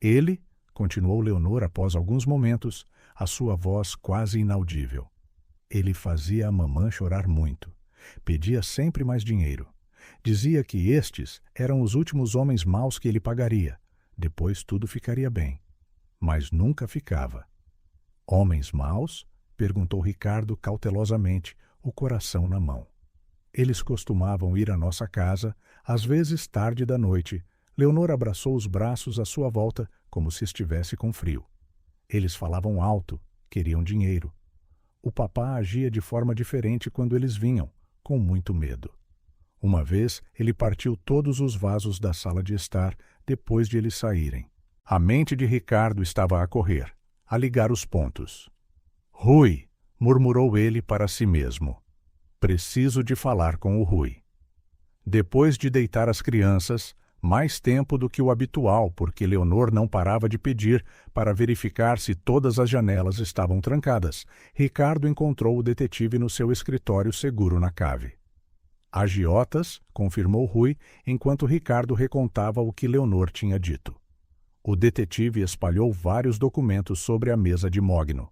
Ele, continuou Leonor após alguns momentos, a sua voz quase inaudível. Ele fazia a mamã chorar muito. Pedia sempre mais dinheiro. Dizia que estes eram os últimos homens maus que ele pagaria. Depois tudo ficaria bem. Mas nunca ficava. Homens maus? Perguntou Ricardo cautelosamente, o coração na mão. Eles costumavam ir à nossa casa, às vezes tarde da noite. Leonor abraçou os braços à sua volta, como se estivesse com frio. Eles falavam alto, queriam dinheiro. O papá agia de forma diferente quando eles vinham, com muito medo. Uma vez, ele partiu todos os vasos da sala de estar depois de eles saírem. A mente de Ricardo estava a correr, a ligar os pontos. Rui, murmurou ele para si mesmo. Preciso de falar com o Rui. Depois de deitar as crianças, mais tempo do que o habitual, porque Leonor não parava de pedir para verificar se todas as janelas estavam trancadas, Ricardo encontrou o detetive no seu escritório seguro na cave. Agiotas, confirmou Rui, enquanto Ricardo recontava o que Leonor tinha dito. O detetive espalhou vários documentos sobre a mesa de Mogno.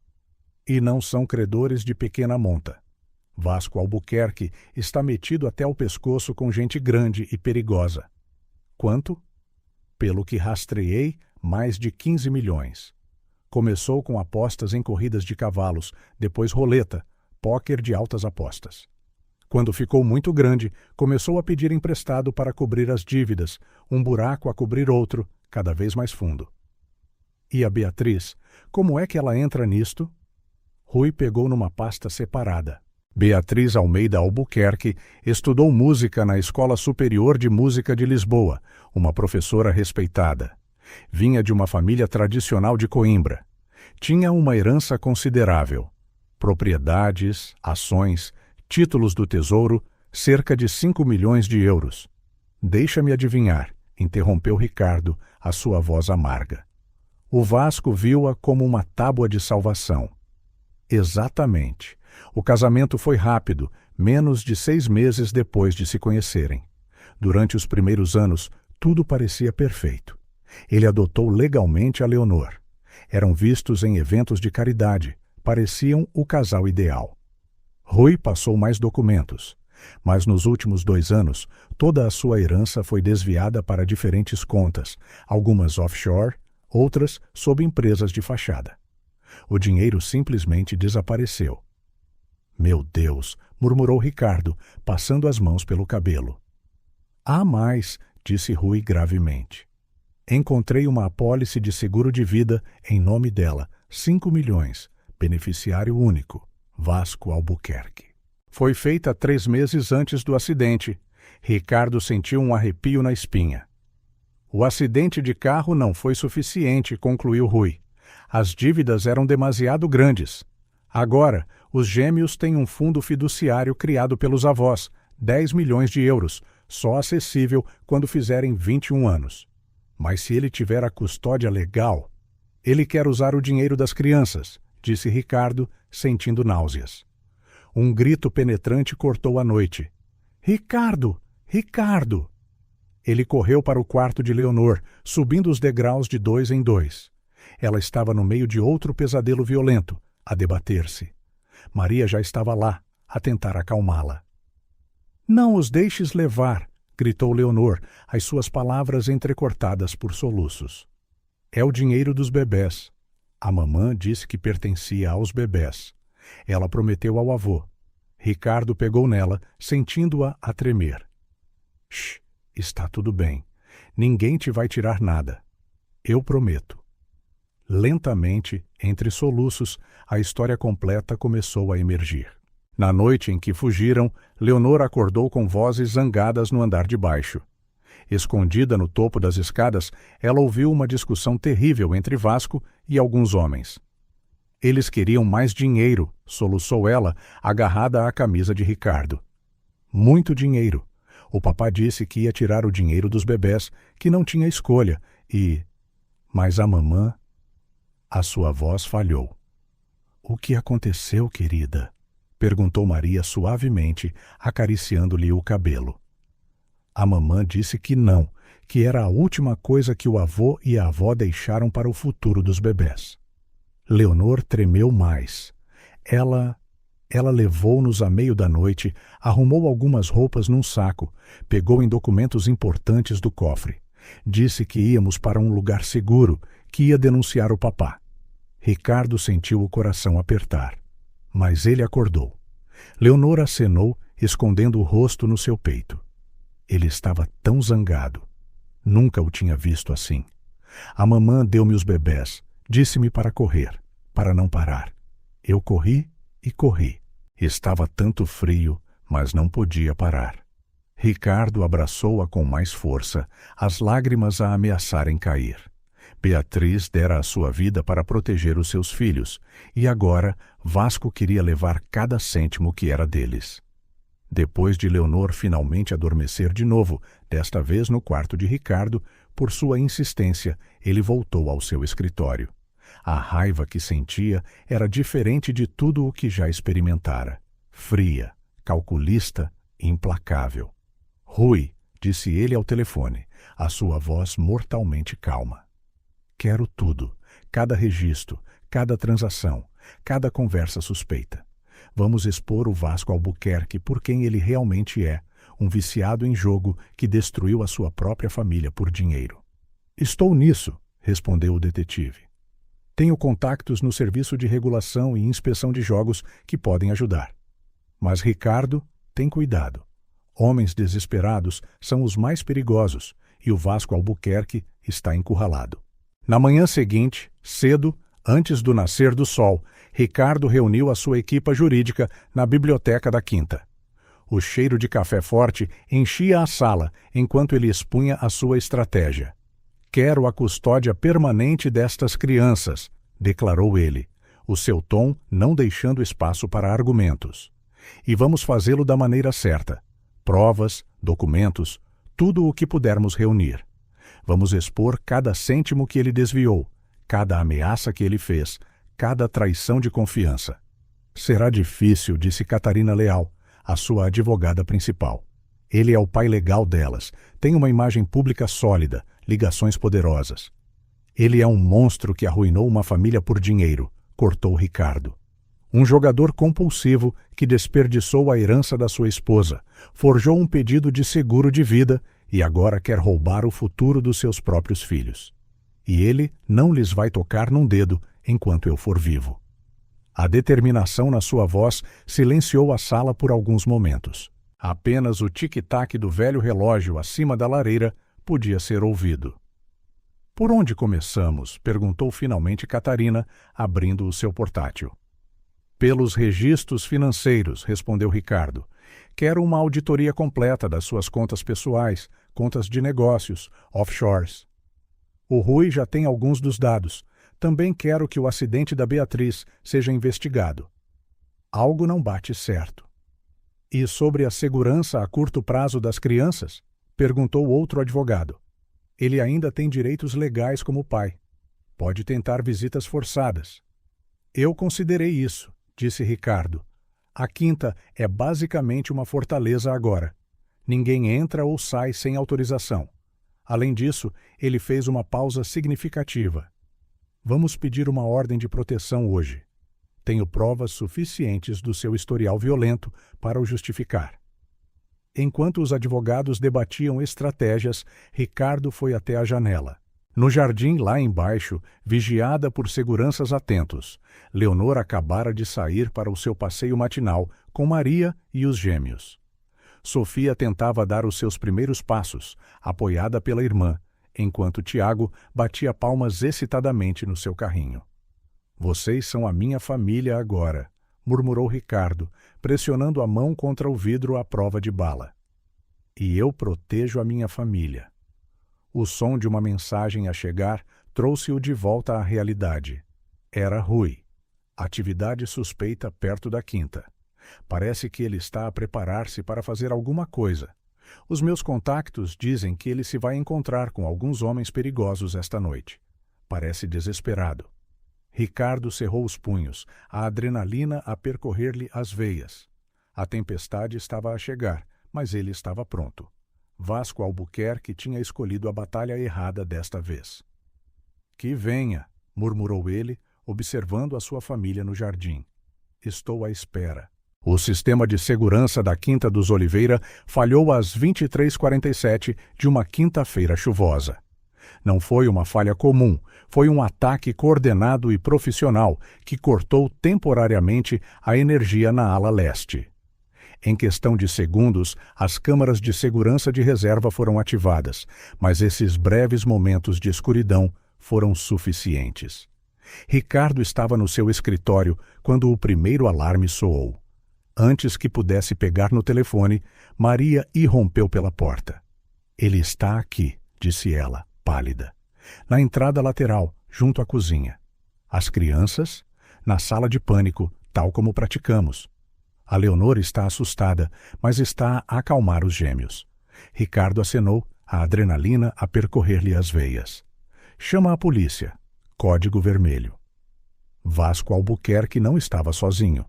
E não são credores de pequena monta. Vasco Albuquerque está metido até o pescoço com gente grande e perigosa. Quanto? Pelo que rastreei, mais de 15 milhões. Começou com apostas em corridas de cavalos, depois roleta, póquer de altas apostas. Quando ficou muito grande, começou a pedir emprestado para cobrir as dívidas, um buraco a cobrir outro, cada vez mais fundo. E a Beatriz, como é que ela entra nisto? Rui pegou numa pasta separada. Beatriz Almeida Albuquerque estudou música na Escola Superior de Música de Lisboa, uma professora respeitada. Vinha de uma família tradicional de Coimbra. Tinha uma herança considerável. Propriedades, ações, títulos do Tesouro, cerca de 5 milhões de euros. Deixa-me adivinhar, interrompeu Ricardo, a sua voz amarga. O Vasco viu-a como uma tábua de salvação. Exatamente. O casamento foi rápido, menos de 6 meses depois de se conhecerem. Durante os primeiros anos, tudo parecia perfeito. Ele adotou legalmente a Leonor. Eram vistos em eventos de caridade, pareciam o casal ideal. Rui passou mais documentos, mas nos últimos 2 anos, toda a sua herança foi desviada para diferentes contas, algumas offshore, outras sob empresas de fachada. O dinheiro simplesmente desapareceu. Meu Deus, murmurou Ricardo, passando as mãos pelo cabelo. Há mais, disse Rui gravemente. Encontrei uma apólice de seguro de vida em nome dela, 5 milhões, beneficiário único, Vasco Albuquerque. Foi feita 3 meses antes do acidente. Ricardo sentiu um arrepio na espinha. O acidente de carro não foi suficiente, concluiu Rui. As dívidas eram demasiado grandes. Agora, os gêmeos têm um fundo fiduciário criado pelos avós, 10 milhões de euros, só acessível quando fizerem 21 anos. Mas se ele tiver a custódia legal, ele quer usar o dinheiro das crianças, disse Ricardo, sentindo náuseas. Um grito penetrante cortou a noite. Ricardo! Ricardo! Ele correu para o quarto de Leonor, subindo os degraus de 2 em 2. Ela estava no meio de outro pesadelo violento, a debater-se. Maria já estava lá, a tentar acalmá-la. "Não os deixes levar", gritou Leonor, as suas palavras entrecortadas por soluços. "É o dinheiro dos bebés." A mamã disse que pertencia aos bebés. Ela prometeu ao avô. Ricardo pegou nela, sentindo-a a tremer. "Shh, está tudo bem. Ninguém te vai tirar nada. Eu prometo." Lentamente, entre soluços, a história completa começou a emergir. Na noite em que fugiram, Leonor acordou com vozes zangadas no andar de baixo. Escondida no topo das escadas, ela ouviu uma discussão terrível entre Vasco e alguns homens. "Eles queriam mais dinheiro", soluçou ela, agarrada à camisa de Ricardo. "Muito dinheiro. O papá disse que ia tirar o dinheiro dos bebés, que não tinha escolha, e... Mas a mamã..." A sua voz falhou. "O que aconteceu, querida?" perguntou Maria suavemente, acariciando-lhe o cabelo. A mamã disse que não, que era a última coisa que o avô e a avó deixaram para o futuro dos bebés. Leonor tremeu mais. Ela levou-nos à meio da noite, arrumou algumas roupas num saco, pegou em documentos importantes do cofre. Disse que íamos para um lugar seguro, que ia denunciar o papá. Ricardo sentiu o coração apertar. Mas ele acordou. Leonor acenou, escondendo o rosto no seu peito. Ele estava tão zangado. Nunca o tinha visto assim. A mamã deu-me os bebés, disse-me para correr, para não parar. Eu corri e corri. Estava tanto frio, mas não podia parar. Ricardo abraçou-a com mais força, as lágrimas a ameaçarem cair. Beatriz dera a sua vida para proteger os seus filhos, e agora Vasco queria levar cada cêntimo que era deles. Depois de Leonor finalmente adormecer de novo, desta vez no quarto de Ricardo, por sua insistência, ele voltou ao seu escritório. A raiva que sentia era diferente de tudo o que já experimentara. Fria, calculista, implacável. "Rui", disse ele ao telefone, a sua voz mortalmente calma. "Quero tudo, cada registro, cada transação, cada conversa suspeita. Vamos expor o Vasco Albuquerque por quem ele realmente é, um viciado em jogo que destruiu a sua própria família por dinheiro." "Estou nisso", respondeu o detetive. "Tenho contactos no Serviço de Regulação e Inspeção de Jogos que podem ajudar. Mas, Ricardo, tem cuidado. Homens desesperados são os mais perigosos e o Vasco Albuquerque está encurralado." Na manhã seguinte, cedo, antes do nascer do sol, Ricardo reuniu a sua equipa jurídica na biblioteca da Quinta. O cheiro de café forte enchia a sala enquanto ele expunha a sua estratégia. "Quero a custódia permanente destas crianças", declarou ele, o seu tom não deixando espaço para argumentos. "E vamos fazê-lo da maneira certa. Provas, documentos, tudo o que pudermos reunir. Vamos expor cada cêntimo que ele desviou, cada ameaça que ele fez, cada traição de confiança." "Será difícil", disse Catarina Leal, a sua advogada principal. "Ele é o pai legal delas, tem uma imagem pública sólida, ligações poderosas." "Ele é um monstro que arruinou uma família por dinheiro", cortou Ricardo. "Um jogador compulsivo que desperdiçou a herança da sua esposa, forjou um pedido de seguro de vida e agora quer roubar o futuro dos seus próprios filhos. E ele não lhes vai tocar num dedo enquanto eu for vivo." A determinação na sua voz silenciou a sala por alguns momentos. Apenas o tic-tac do velho relógio acima da lareira podia ser ouvido. "Por onde começamos?", perguntou finalmente Catarina, abrindo o seu portátil. "Pelos registros financeiros", respondeu Ricardo. "Quero uma auditoria completa das suas contas pessoais, contas de negócios, offshores. O Rui já tem alguns dos dados. Também quero que o acidente da Beatriz seja investigado. Algo não bate certo." "E sobre a segurança a curto prazo das crianças?", perguntou outro advogado. "Ele ainda tem direitos legais como pai. Pode tentar visitas forçadas." "Eu considerei isso", disse Ricardo. "A Quinta é basicamente uma fortaleza agora. Ninguém entra ou sai sem autorização. Além disso, ele fez uma pausa significativa. Vamos pedir uma ordem de proteção hoje. Tenho provas suficientes do seu historial violento para o justificar. Enquanto os advogados debatiam estratégias, Ricardo foi até a janela. No jardim lá embaixo, vigiada por seguranças atentos, Leonor acabara de sair para o seu passeio matinal com Maria e os gêmeos. Sofia tentava dar os seus primeiros passos, apoiada pela irmã, enquanto Tiago batia palmas excitadamente no seu carrinho. Vocês são a minha família agora, murmurou Ricardo, pressionando a mão contra o vidro à prova de bala. E eu protejo a minha família. O som de uma mensagem a chegar trouxe-o de volta à realidade. Era Rui. Atividade suspeita perto da quinta. Parece que ele está a preparar-se para fazer alguma coisa. Os meus contactos dizem que ele se vai encontrar com alguns homens perigosos esta noite. Parece desesperado. Ricardo cerrou os punhos, a adrenalina a percorrer-lhe as veias. A tempestade estava a chegar, mas ele estava pronto. Vasco Albuquerque tinha escolhido a batalha errada desta vez. Que venha, murmurou ele, observando a sua família no jardim. Estou à espera. O sistema de segurança da Quinta dos Oliveira falhou às 23h47 de uma quinta-feira chuvosa. Não foi uma falha comum, foi um ataque coordenado e profissional que cortou temporariamente a energia na ala leste. Em questão de segundos, as câmaras de segurança de reserva foram ativadas, mas esses breves momentos de escuridão foram suficientes. Ricardo estava no seu escritório quando o primeiro alarme soou. Antes que pudesse pegar no telefone, Maria irrompeu pela porta. Ele está aqui, disse ela, pálida. Na entrada lateral, junto à cozinha. As crianças? Na sala de pânico, tal como praticamos. A Leonor está assustada, mas está a acalmar os gêmeos. Ricardo acenou, a adrenalina a percorrer-lhe as veias. Chama a polícia. Código vermelho. Vasco Albuquerque não estava sozinho.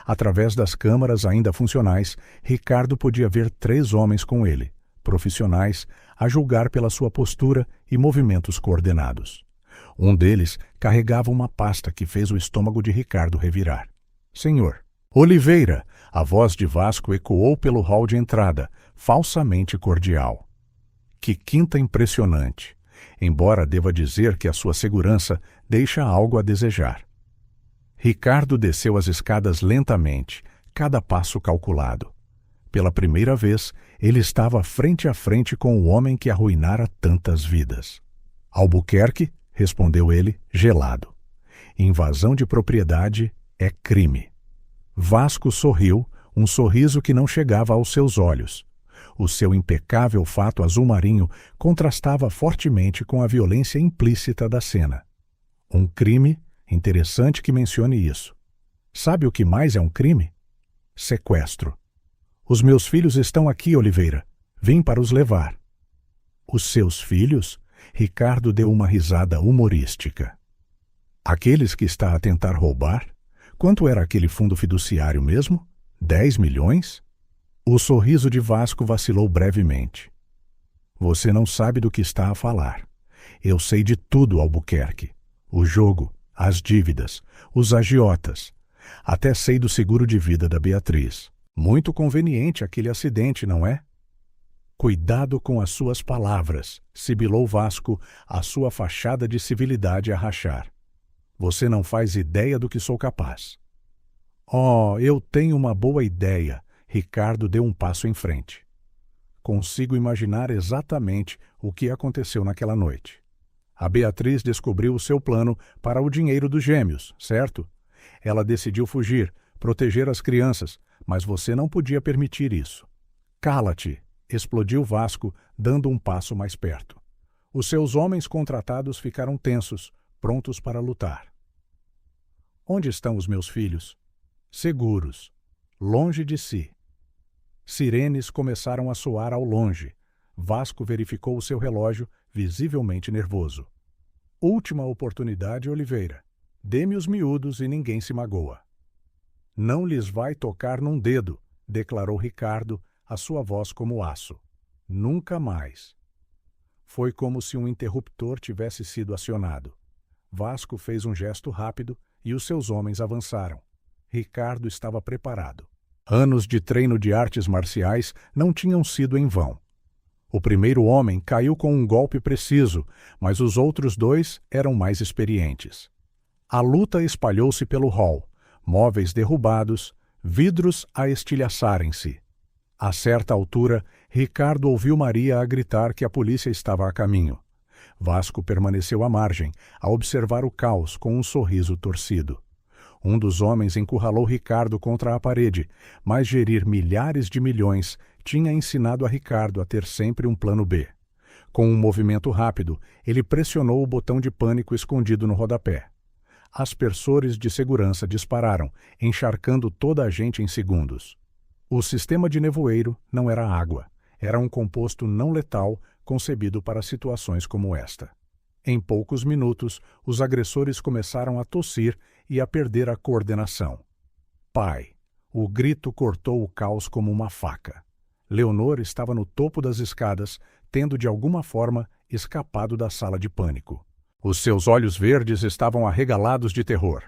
Através das câmaras ainda funcionais, Ricardo podia ver 3 homens com ele, profissionais, a julgar pela sua postura e movimentos coordenados. Um deles carregava uma pasta que fez o estômago de Ricardo revirar. Senhor. Oliveira! A voz de Vasco ecoou pelo hall de entrada, falsamente cordial. Que quinta impressionante! Embora deva dizer que a sua segurança deixa algo a desejar. Ricardo desceu as escadas lentamente, cada passo calculado. Pela primeira vez, ele estava frente a frente com o homem que arruinara tantas vidas. Albuquerque, respondeu ele, gelado. Invasão de propriedade é crime. Vasco sorriu, um sorriso que não chegava aos seus olhos. O seu impecável fato azul marinho contrastava fortemente com a violência implícita da cena. Um crime? Interessante que mencione isso. Sabe o que mais é um crime? Sequestro. Os meus filhos estão aqui, Oliveira. Vim para os levar. Os seus filhos? Ricardo deu uma risada humorística. Aqueles que está a tentar roubar? Quanto era aquele fundo fiduciário mesmo? 10 milhões? O sorriso de Vasco vacilou brevemente. Você não sabe do que está a falar. Eu sei de tudo, Albuquerque. O jogo, as dívidas, os agiotas. Até sei do seguro de vida da Beatriz. Muito conveniente aquele acidente, não é? Cuidado com as suas palavras, sibilou Vasco, a sua fachada de civilidade a rachar. Você não faz ideia do que sou capaz. Oh, eu tenho uma boa ideia. Ricardo deu um passo em frente. Consigo imaginar exatamente o que aconteceu naquela noite. A Beatriz descobriu o seu plano para o dinheiro dos gêmeos, certo? Ela decidiu fugir, proteger as crianças, mas você não podia permitir isso. Cala-te! Explodiu Vasco, dando um passo mais perto. Os seus homens contratados ficaram tensos, prontos para lutar. Onde estão os meus filhos? Seguros, longe de si. Sirenes começaram a soar ao longe. Vasco verificou o seu relógio, visivelmente nervoso. Última oportunidade, Oliveira. Dê-me os miúdos e ninguém se magoa. Não lhes vai tocar num dedo, declarou Ricardo, a sua voz como aço. Nunca mais. Foi como se um interruptor tivesse sido acionado. Vasco fez um gesto rápido e os seus homens avançaram. Ricardo estava preparado. Anos de treino de artes marciais não tinham sido em vão. O primeiro homem caiu com um golpe preciso, mas os outros dois eram mais experientes. A luta espalhou-se pelo hall, móveis derrubados, vidros a estilhaçarem-se. A certa altura, Ricardo ouviu Maria a gritar que a polícia estava a caminho. Vasco permaneceu à margem, a observar o caos com um sorriso torcido. Um dos homens encurralou Ricardo contra a parede, mas gerir milhares de milhões tinha ensinado a Ricardo a ter sempre um plano B. Com um movimento rápido, ele pressionou o botão de pânico escondido no rodapé. Aspersores de segurança dispararam, encharcando toda a gente em segundos. O sistema de nevoeiro não era água, era um composto não letal concebido para situações como esta. Em poucos minutos, os agressores começaram a tossir e a perder a coordenação. Pai! O grito cortou o caos como uma faca. Leonor estava no topo das escadas, tendo de alguma forma escapado da sala de pânico. Os seus olhos verdes estavam arregalados de terror.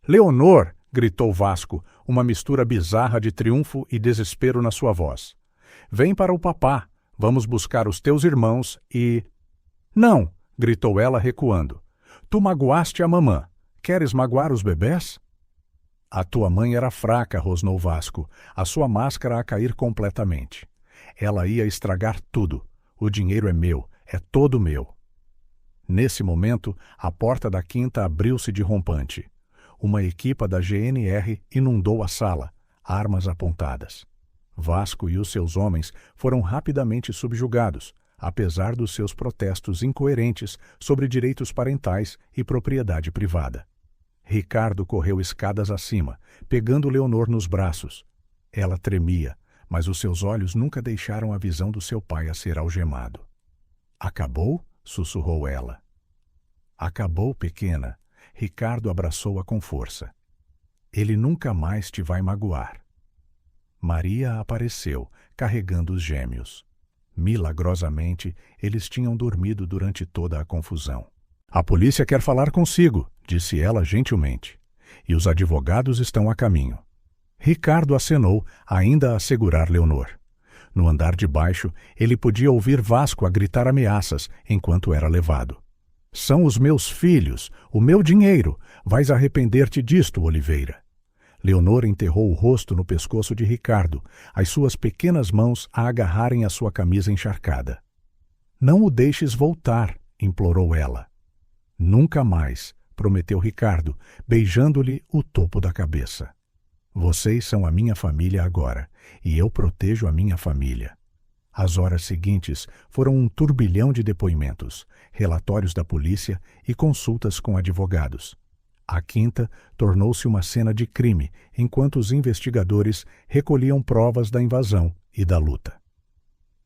Leonor! Gritou Vasco, uma mistura bizarra de triunfo e desespero na sua voz. Vem para o papá, vamos buscar os teus irmãos e... Não! Gritou ela recuando. Tu magoaste a mamã. Queres magoar os bebés? A tua mãe era fraca, rosnou Vasco, a sua máscara a cair completamente. Ela ia estragar tudo. O dinheiro é meu, é todo meu. Nesse momento, a porta da quinta abriu-se de rompante. Uma equipa da GNR inundou a sala, armas apontadas. Vasco e os seus homens foram rapidamente subjugados, apesar dos seus protestos incoerentes sobre direitos parentais e propriedade privada. Ricardo correu escadas acima, pegando Leonor nos braços. Ela tremia, mas os seus olhos nunca deixaram a visão do seu pai a ser algemado. Acabou? Sussurrou ela. Acabou, pequena. Ricardo abraçou-a com força. Ele nunca mais te vai magoar. Maria apareceu, carregando os gêmeos. Milagrosamente, eles tinham dormido durante toda a confusão. A polícia quer falar consigo, disse ela gentilmente. E os advogados estão a caminho. Ricardo acenou, ainda a segurar Leonor. No andar de baixo, ele podia ouvir Vasco a gritar ameaças enquanto era levado. São os meus filhos, o meu dinheiro. Vais arrepender-te disto, Oliveira. Leonor enterrou o rosto no pescoço de Ricardo, as suas pequenas mãos a agarrarem a sua camisa encharcada. Não o deixes voltar, implorou ela. Nunca mais, prometeu Ricardo, beijando-lhe o topo da cabeça. Vocês são a minha família agora, e eu protejo a minha família. As horas seguintes foram um turbilhão de depoimentos, relatórios da polícia e consultas com advogados. A quinta tornou-se uma cena de crime, enquanto os investigadores recolhiam provas da invasão e da luta.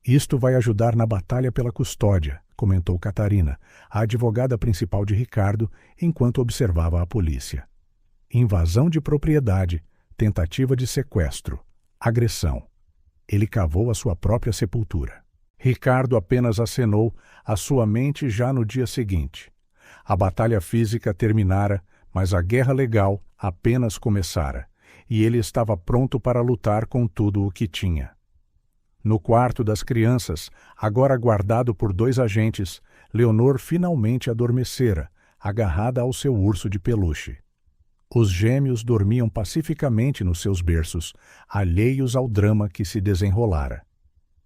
Isto vai ajudar na batalha pela custódia, comentou Catarina, a advogada principal de Ricardo, enquanto observava a polícia. Invasão de propriedade, tentativa de sequestro, agressão. Ele cavou a sua própria sepultura. Ricardo apenas acenou, a sua mente já no dia seguinte. A batalha física terminara, mas a guerra legal apenas começara, e ele estava pronto para lutar com tudo o que tinha. No quarto das crianças, agora guardado por 2 agentes, Leonor finalmente adormecera, agarrada ao seu urso de peluche. Os gêmeos dormiam pacificamente nos seus berços, alheios ao drama que se desenrolara.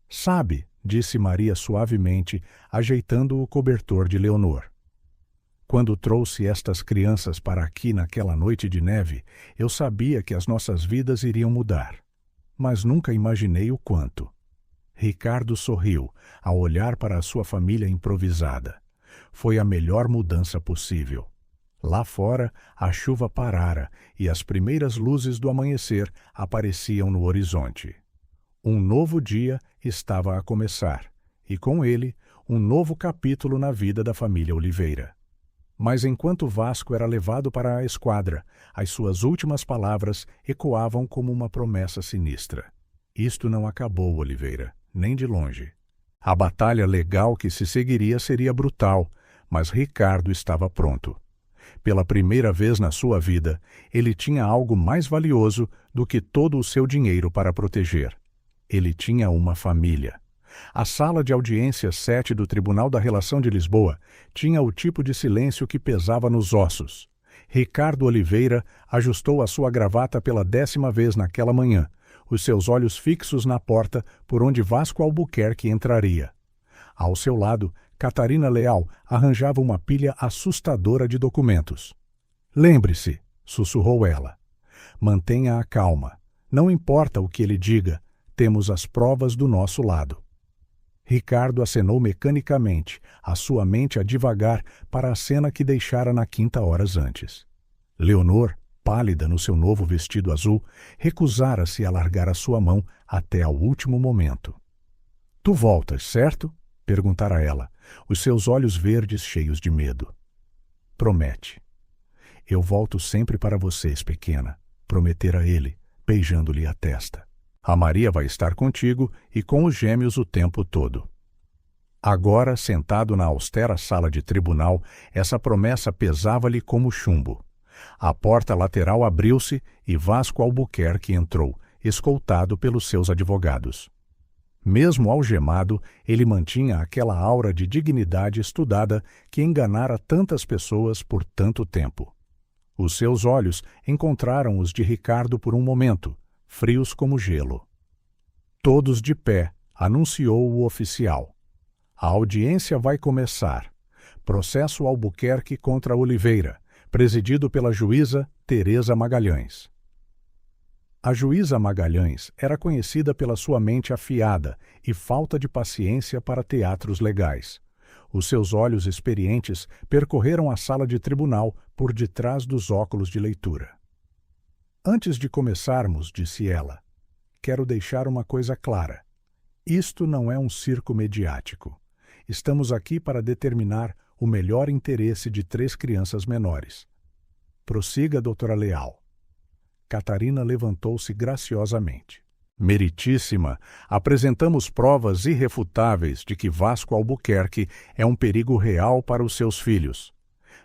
Sabe, disse Maria suavemente, ajeitando o cobertor de Leonor. Quando trouxe estas crianças para aqui naquela noite de neve, eu sabia que as nossas vidas iriam mudar. Mas nunca imaginei o quanto. Ricardo sorriu, ao olhar para a sua família improvisada. Foi a melhor mudança possível. Lá fora, a chuva parara e as primeiras luzes do amanhecer apareciam no horizonte. Um novo dia estava a começar, e com ele, um novo capítulo na vida da família Oliveira. Mas enquanto Vasco era levado para a esquadra, as suas últimas palavras ecoavam como uma promessa sinistra. Isto não acabou, Oliveira, nem de longe. A batalha legal que se seguiria seria brutal, mas Ricardo estava pronto. Pela primeira vez na sua vida, ele tinha algo mais valioso do que todo o seu dinheiro para proteger. Ele tinha uma família. A sala de audiência 7 do Tribunal da Relação de Lisboa tinha o tipo de silêncio que pesava nos ossos. Ricardo Oliveira ajustou a sua gravata pela 10ª vez naquela manhã, os seus olhos fixos na porta por onde Vasco Albuquerque entraria. Ao seu lado, Catarina Leal arranjava uma pilha assustadora de documentos. "Lembre-se", sussurrou ela. "Mantenha a calma. Não importa o que ele diga, temos as provas do nosso lado." Ricardo acenou mecanicamente, a sua mente a divagar para a cena que deixara na 5ª horas antes. Leonor, pálida no seu novo vestido azul, recusara-se a largar a sua mão até ao último momento. "Tu voltas, certo?" perguntara ela, os seus olhos verdes cheios de medo. "Promete." "Eu volto sempre para vocês, pequena", prometera ele, beijando-lhe a testa. "A Maria vai estar contigo e com os gêmeos o tempo todo." Agora, sentado na austera sala de tribunal, essa promessa pesava-lhe como chumbo. A porta lateral abriu-se e Vasco Albuquerque entrou, escoltado pelos seus advogados. Mesmo algemado, ele mantinha aquela aura de dignidade estudada que enganara tantas pessoas por tanto tempo. Os seus olhos encontraram os de Ricardo por um momento, frios como gelo. "Todos de pé", anunciou o oficial. "A audiência vai começar. Processo Albuquerque contra Oliveira, presidido pela juíza Teresa Magalhães." A juíza Magalhães era conhecida pela sua mente afiada e falta de paciência para teatros legais. Os seus olhos experientes percorreram a sala de tribunal por detrás dos óculos de leitura. "Antes de começarmos", disse ela, "quero deixar uma coisa clara. Isto não é um circo mediático. Estamos aqui para determinar o melhor interesse de 3 crianças menores. Prossiga, doutora Leal." Catarina levantou-se graciosamente. "Meritíssima, apresentamos provas irrefutáveis de que Vasco Albuquerque é um perigo real para os seus filhos.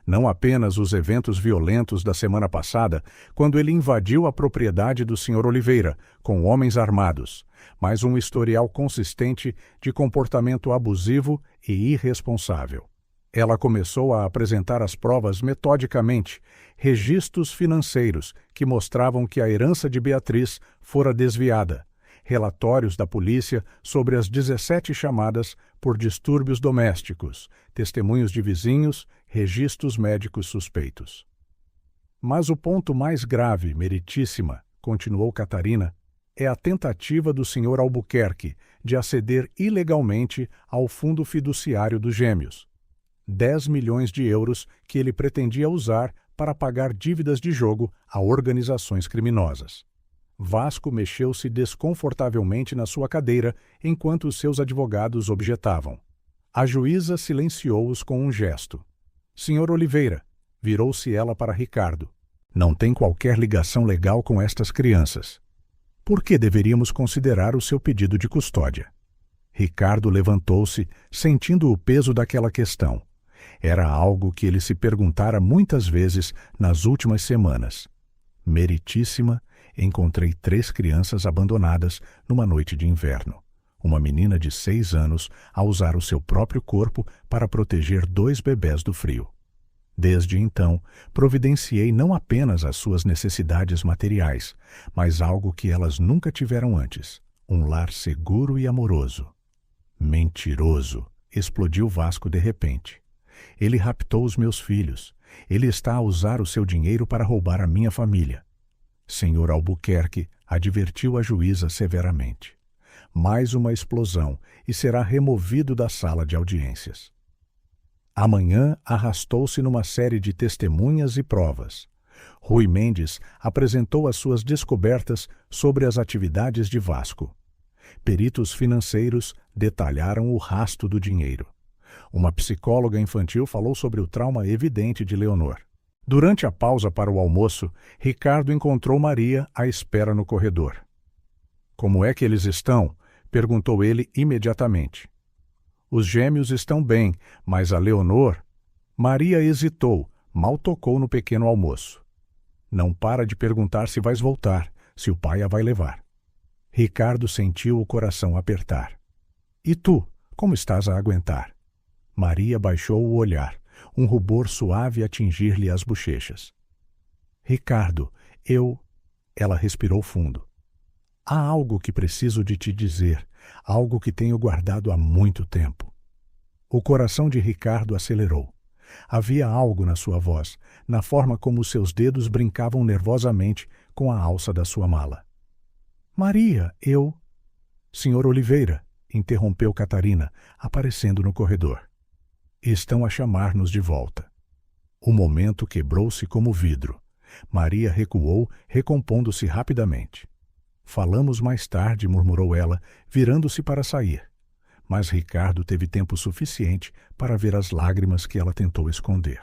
Não apenas os eventos violentos da semana passada, quando ele invadiu a propriedade do Sr. Oliveira, com homens armados, mas um historial consistente de comportamento abusivo e irresponsável." Ela começou a apresentar as provas metodicamente, registros financeiros que mostravam que a herança de Beatriz fora desviada, relatórios da polícia sobre as 17 chamadas por distúrbios domésticos, testemunhos de vizinhos, registros médicos suspeitos. "Mas o ponto mais grave, meritíssima", continuou Catarina, "é a tentativa do Sr. Albuquerque de aceder ilegalmente ao fundo fiduciário dos gêmeos. 10 milhões de euros que ele pretendia usar para pagar dívidas de jogo a organizações criminosas." Vasco mexeu-se desconfortavelmente na sua cadeira enquanto os seus advogados objetavam. A juíza silenciou-os com um gesto. "Sr. Oliveira", virou-se ela para Ricardo, "não tem qualquer ligação legal com estas crianças. Por que deveríamos considerar o seu pedido de custódia?" Ricardo levantou-se, sentindo o peso daquela questão. Era algo que ele se perguntara muitas vezes nas últimas semanas. "Meritíssima, encontrei 3 crianças abandonadas numa noite de inverno. Uma menina de 6 anos a usar o seu próprio corpo para proteger 2 bebés do frio. Desde então, providenciei não apenas as suas necessidades materiais, mas algo que elas nunca tiveram antes, um lar seguro e amoroso." "Mentiroso!" explodiu Vasco de repente. "Ele raptou os meus filhos. Ele está a usar o seu dinheiro para roubar a minha família." Sr. Albuquerque advertiu a juíza severamente. "Mais uma explosão e será removido da sala de audiências." Amanhã arrastou-se numa série de testemunhas e provas. Rui Mendes apresentou as suas descobertas sobre as atividades de Vasco. Peritos financeiros detalharam o rasto do dinheiro. Uma psicóloga infantil falou sobre o trauma evidente de Leonor. Durante a pausa para o almoço, Ricardo encontrou Maria à espera no corredor. Como é que eles estão? Perguntou ele imediatamente. Os gêmeos estão bem, mas a Leonor... Maria hesitou, mal tocou no pequeno almoço. Não para de perguntar se vais voltar, se o pai a vai levar. Ricardo sentiu o coração apertar. E tu, como estás a aguentar? Maria baixou o olhar, um rubor suave a atingir-lhe as bochechas. Ricardo, Ela respirou fundo. Há algo que preciso de te dizer, algo que tenho guardado há muito tempo. O coração de Ricardo acelerou. Havia algo na sua voz, na forma como seus dedos brincavam nervosamente com a alça da sua mala. Maria, Senhor Oliveira, interrompeu Catarina, aparecendo no corredor. Estão a chamar-nos de volta. O momento quebrou-se como vidro. Maria recuou, recompondo-se rapidamente. Falamos mais tarde, murmurou ela, virando-se para sair. Mas Ricardo teve tempo suficiente para ver as lágrimas que ela tentou esconder.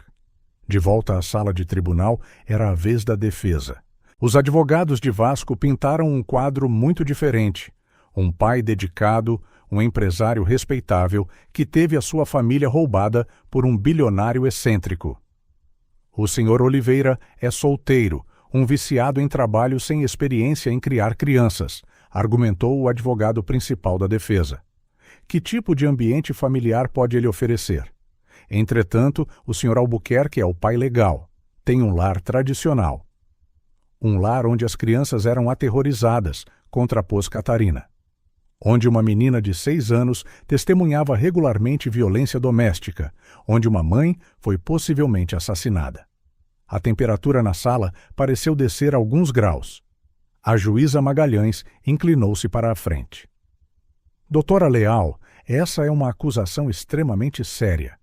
De volta à sala de tribunal, era a vez da defesa. Os advogados de Vasco pintaram um quadro muito diferente. Um pai dedicado, um empresário respeitável que teve a sua família roubada por um bilionário excêntrico. O senhor Oliveira é solteiro, um viciado em trabalho sem experiência em criar crianças, argumentou o advogado principal da defesa. Que tipo de ambiente familiar pode ele oferecer? Entretanto, o Sr. Albuquerque é o pai legal. Tem um lar tradicional. Um lar onde as crianças eram aterrorizadas, contrapôs Catarina. Onde uma menina de 6 anos testemunhava regularmente violência doméstica, onde uma mãe foi possivelmente assassinada. A temperatura na sala pareceu descer alguns graus. A juíza Magalhães inclinou-se para a frente. Doutora Leal, essa é uma acusação extremamente séria.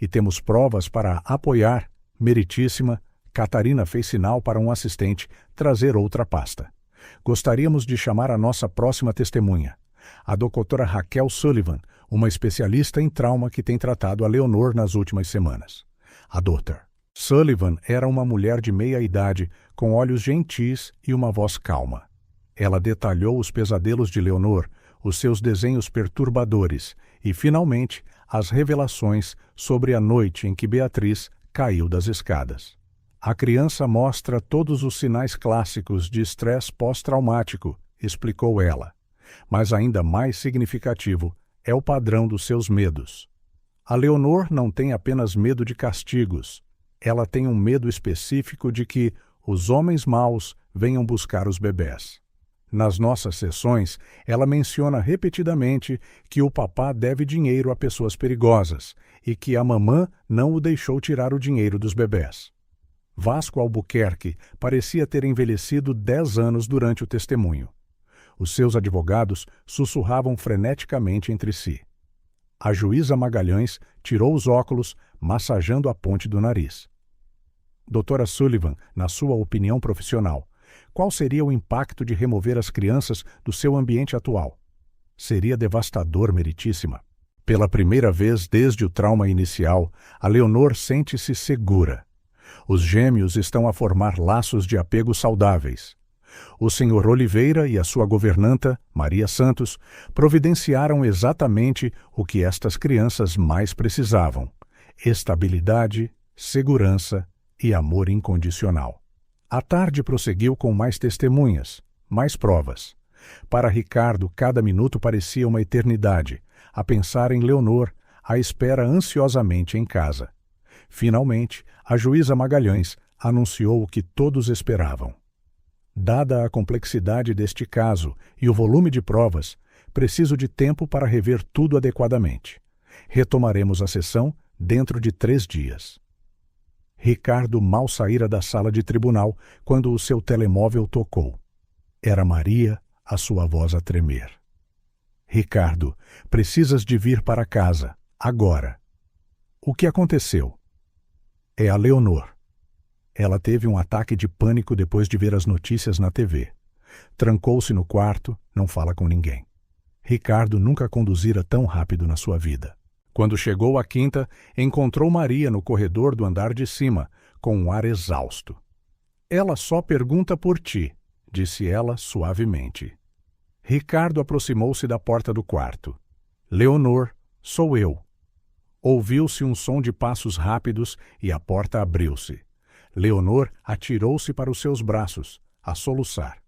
E temos provas para apoiar, meritíssima. Catarina fez sinal para um assistente trazer outra pasta. Gostaríamos de chamar a nossa próxima testemunha, a doutora Raquel Sullivan, uma especialista em trauma que tem tratado a Leonor nas últimas semanas. A doutora Sullivan era uma mulher de meia-idade, com olhos gentis e uma voz calma. Ela detalhou os pesadelos de Leonor, os seus desenhos perturbadores e, finalmente, as revelações sobre a noite em que Beatriz caiu das escadas. A criança mostra todos os sinais clássicos de estresse pós-traumático, explicou ela. Mas ainda mais significativo é o padrão dos seus medos. A Leonor não tem apenas medo de castigos. Ela tem um medo específico de que os homens maus venham buscar os bebés. Nas nossas sessões, ela menciona repetidamente que o papá deve dinheiro a pessoas perigosas e que a mamã não o deixou tirar o dinheiro dos bebés. Vasco Albuquerque parecia ter envelhecido 10 anos durante o testemunho. Os seus advogados sussurravam freneticamente entre si. A juíza Magalhães tirou os óculos, massageando a ponte do nariz. Doutora Sullivan, na sua opinião profissional, qual seria o impacto de remover as crianças do seu ambiente atual? Seria devastador, meritíssima. Pela primeira vez desde o trauma inicial, a Leonor sente-se segura. Os gêmeos estão a formar laços de apego saudáveis. O Sr. Oliveira e a sua governanta, Maria Santos, providenciaram exatamente o que estas crianças mais precisavam: estabilidade, segurança e amor incondicional. A tarde prosseguiu com mais testemunhas, mais provas. Para Ricardo, cada minuto parecia uma eternidade, a pensar em Leonor, à espera ansiosamente em casa. Finalmente, a juíza Magalhães anunciou o que todos esperavam. Dada a complexidade deste caso e o volume de provas, preciso de tempo para rever tudo adequadamente. Retomaremos a sessão dentro de 3 dias. Ricardo mal saíra da sala de tribunal quando o seu telemóvel tocou. Era Maria, a sua voz a tremer. Ricardo, precisas de vir para casa, agora. O que aconteceu? É a Leonor. Ela teve um ataque de pânico depois de ver as notícias na TV. Trancou-se no quarto, não fala com ninguém. Ricardo nunca conduzira tão rápido na sua vida. Quando chegou à quinta, encontrou Maria no corredor do andar de cima, com um ar exausto. Ela só pergunta por ti, disse ela suavemente. Ricardo aproximou-se da porta do quarto. Leonor, sou eu. Ouviu-se um som de passos rápidos e a porta abriu-se. Leonor atirou-se para os seus braços, a soluçar.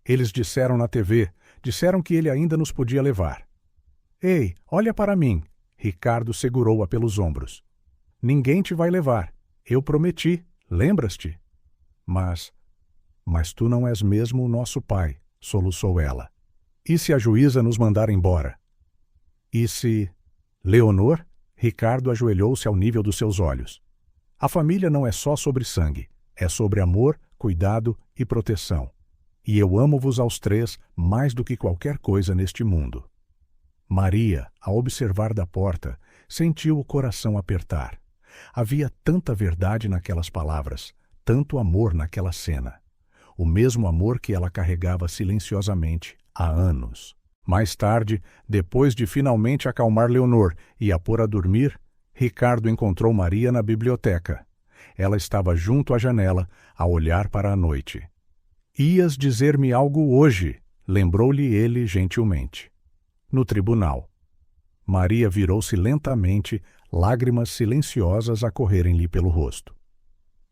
Eles disseram na TV, disseram que ele ainda nos podia levar. Ei, olha para mim. Ricardo segurou-a pelos ombros. Ninguém te vai levar. Eu prometi, lembras-te? Mas tu não és mesmo o nosso pai, soluçou ela. E se a juíza nos mandar embora? E se... Leonor? Ricardo ajoelhou-se ao nível dos seus olhos. A família não é só sobre sangue, é sobre amor, cuidado e proteção. E eu amo-vos aos três mais do que qualquer coisa neste mundo. Maria, ao observar da porta, sentiu o coração apertar. Havia tanta verdade naquelas palavras, tanto amor naquela cena. O mesmo amor que ela carregava silenciosamente há anos. Mais tarde, depois de finalmente acalmar Leonor e a pôr a dormir, Ricardo encontrou Maria na biblioteca. Ela estava junto à janela, a olhar para a noite. Ias dizer-me algo hoje, lembrou-lhe ele gentilmente. No tribunal. Maria virou-se lentamente, lágrimas silenciosas a correrem-lhe pelo rosto.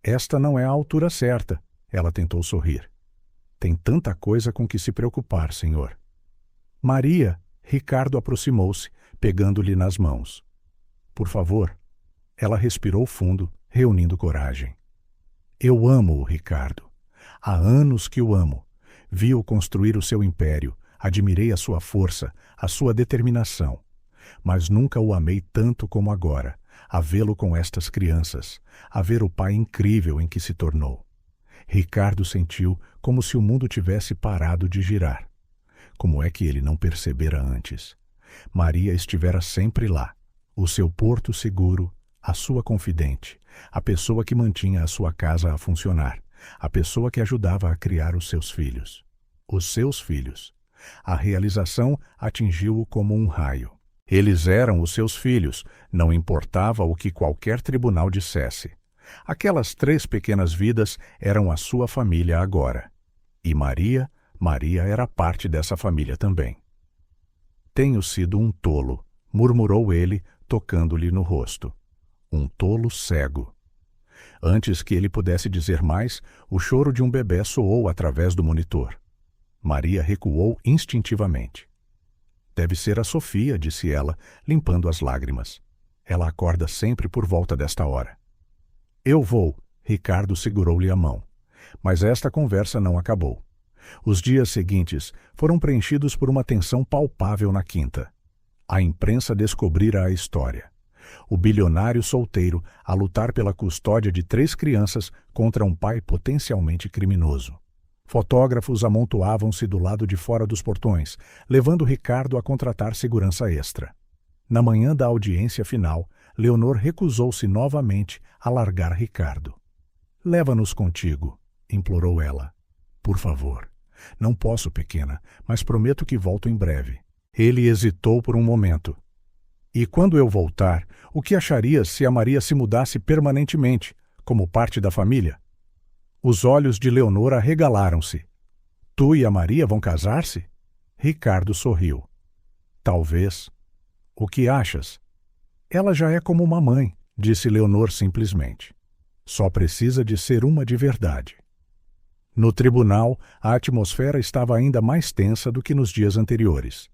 Esta não é a altura certa, ela tentou sorrir. Tem tanta coisa com que se preocupar, senhor. Maria, Ricardo aproximou-se, pegando-lhe nas mãos. Por favor. Ela respirou fundo, reunindo coragem. Eu amo-o, Ricardo. Há anos que o amo. Vi-o construir o seu império, admirei a sua força, a sua determinação. Mas nunca o amei tanto como agora, a vê-lo com estas crianças, a ver o pai incrível em que se tornou. Ricardo sentiu como se o mundo tivesse parado de girar. Como é que ele não percebera antes? Maria estivera sempre lá, o seu porto seguro, a sua confidente, a pessoa que mantinha a sua casa a funcionar, a pessoa que ajudava a criar os seus filhos. Os seus filhos. A realização atingiu-o como um raio. Eles eram os seus filhos, não importava o que qualquer tribunal dissesse. Aquelas 3 pequenas vidas eram a sua família agora. E Maria era parte dessa família também. Tenho sido um tolo, murmurou ele, tocando-lhe no rosto. Um tolo cego. Antes que ele pudesse dizer mais, o choro de um bebê soou através do monitor. Maria recuou instintivamente. Deve ser a Sofia, disse ela, limpando as lágrimas. Ela acorda sempre por volta desta hora. Eu vou, Ricardo segurou-lhe a mão. Mas esta conversa não acabou. Os dias seguintes foram preenchidos por uma tensão palpável na quinta. A imprensa descobrira a história. O bilionário solteiro a lutar pela custódia de 3 crianças contra um pai potencialmente criminoso. Fotógrafos amontoavam-se do lado de fora dos portões, levando Ricardo a contratar segurança extra. Na manhã da audiência final, Leonor recusou-se novamente a largar Ricardo. Leva-nos contigo, implorou ela. Por favor. Não posso, pequena, mas prometo que volto em breve. Ele hesitou por um momento. E quando eu voltar, o que acharias se a Maria se mudasse permanentemente, como parte da família? Os olhos de Leonor arregalaram-se. Tu e a Maria vão casar-se? Ricardo sorriu. Talvez. O que achas? Ela já é como uma mãe, disse Leonor simplesmente. Só precisa de ser uma de verdade. No tribunal, a atmosfera estava ainda mais tensa do que nos dias anteriores.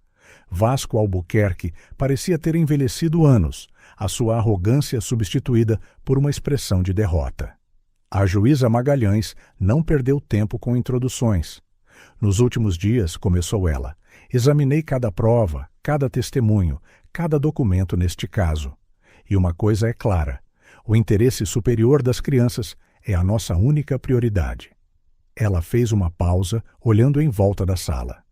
Vasco Albuquerque parecia ter envelhecido anos, a sua arrogância substituída por uma expressão de derrota. A juíza Magalhães não perdeu tempo com introduções. Nos últimos dias, começou ela, examinei cada prova, cada testemunho, cada documento neste caso. E uma coisa é clara, o interesse superior das crianças é a nossa única prioridade. Ela fez uma pausa, olhando em volta da sala.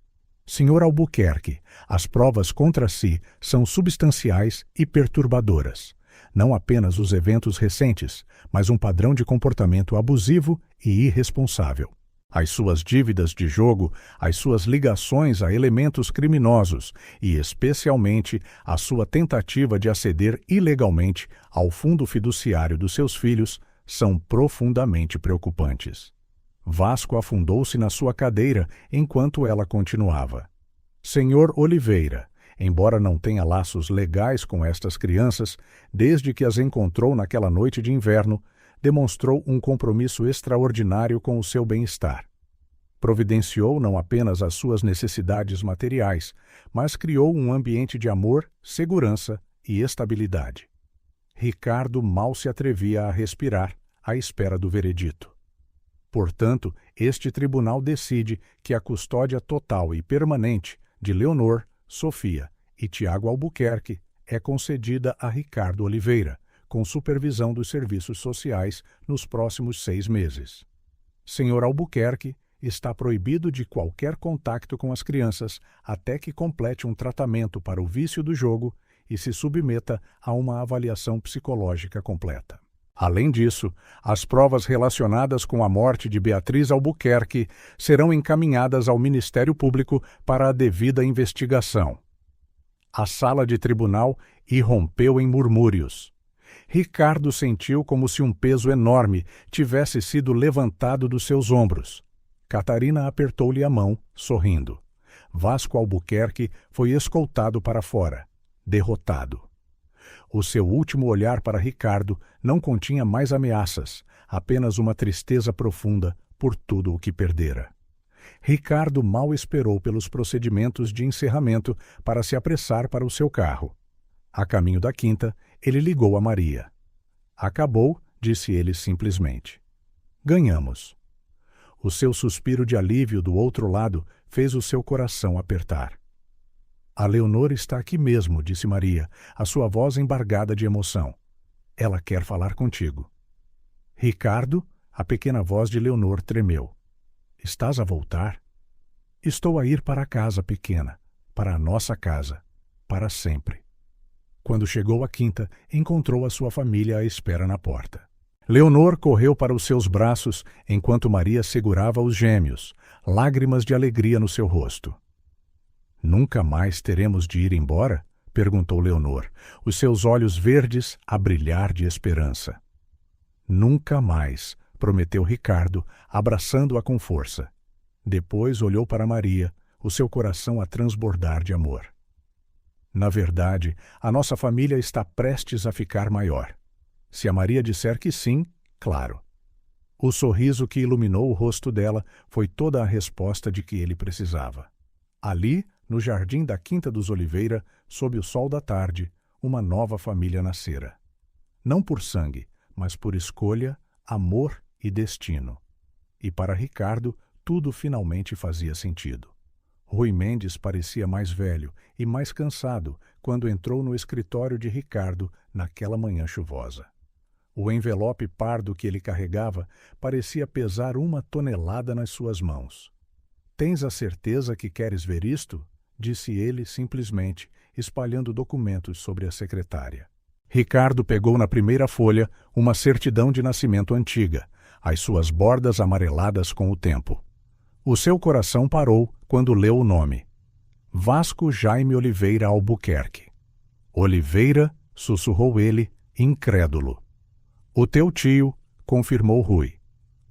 Senhor Albuquerque, as provas contra si são substanciais e perturbadoras. Não apenas os eventos recentes, mas um padrão de comportamento abusivo e irresponsável. As suas dívidas de jogo, as suas ligações a elementos criminosos e, especialmente, a sua tentativa de aceder ilegalmente ao fundo fiduciário dos seus filhos são profundamente preocupantes. Vasco afundou-se na sua cadeira enquanto ela continuava. Senhor Oliveira, embora não tenha laços legais com estas crianças, desde que as encontrou naquela noite de inverno, demonstrou um compromisso extraordinário com o seu bem-estar. Providenciou não apenas as suas necessidades materiais, mas criou um ambiente de amor, segurança e estabilidade. Ricardo mal se atrevia a respirar, à espera do veredito. Portanto, este tribunal decide que a custódia total e permanente de Leonor, Sofia e Tiago Albuquerque é concedida a Ricardo Oliveira, com supervisão dos serviços sociais nos próximos 6 meses. Senhor Albuquerque está proibido de qualquer contato com as crianças até que complete um tratamento para o vício do jogo e se submeta a uma avaliação psicológica completa. Além disso, as provas relacionadas com a morte de Beatriz Albuquerque serão encaminhadas ao Ministério Público para a devida investigação. A sala de tribunal irrompeu em murmúrios. Ricardo sentiu como se um peso enorme tivesse sido levantado dos seus ombros. Catarina apertou-lhe a mão, sorrindo. Vasco Albuquerque foi escoltado para fora, derrotado. O seu último olhar para Ricardo não continha mais ameaças, apenas uma tristeza profunda por tudo o que perdera. Ricardo mal esperou pelos procedimentos de encerramento para se apressar para o seu carro. A caminho da quinta, ele ligou a Maria. Acabou, disse ele simplesmente. Ganhamos. O seu suspiro de alívio do outro lado fez o seu coração apertar. A Leonor está aqui mesmo, disse Maria, a sua voz embargada de emoção. Ela quer falar contigo. Ricardo, a pequena voz de Leonor tremeu. Estás a voltar? Estou a ir para a casa pequena, para a nossa casa, para sempre. Quando chegou à quinta, encontrou a sua família à espera na porta. Leonor correu para os seus braços enquanto Maria segurava os gêmeos, lágrimas de alegria no seu rosto. Nunca mais teremos de ir embora? Perguntou Leonor, os seus olhos verdes a brilhar de esperança. Nunca mais, prometeu Ricardo, abraçando-a com força. Depois olhou para Maria, o seu coração a transbordar de amor. Na verdade, a nossa família está prestes a ficar maior. Se a Maria disser que sim, claro. O sorriso que iluminou o rosto dela foi toda a resposta de que ele precisava. Ali, no jardim da Quinta dos Oliveira, sob o sol da tarde, uma nova família nascera. Não por sangue, mas por escolha, amor e destino. E para Ricardo, tudo finalmente fazia sentido. Rui Mendes parecia mais velho e mais cansado quando entrou no escritório de Ricardo naquela manhã chuvosa. O envelope pardo que ele carregava parecia pesar 1 tonelada nas suas mãos. Tens a certeza que queres ver isto? Disse ele simplesmente, espalhando documentos sobre a secretária. Ricardo pegou na primeira folha uma certidão de nascimento antiga, as suas bordas amareladas com o tempo. O seu coração parou quando leu o nome. Vasco Jaime Oliveira Albuquerque. Oliveira, sussurrou ele, incrédulo. O teu tio, confirmou Rui.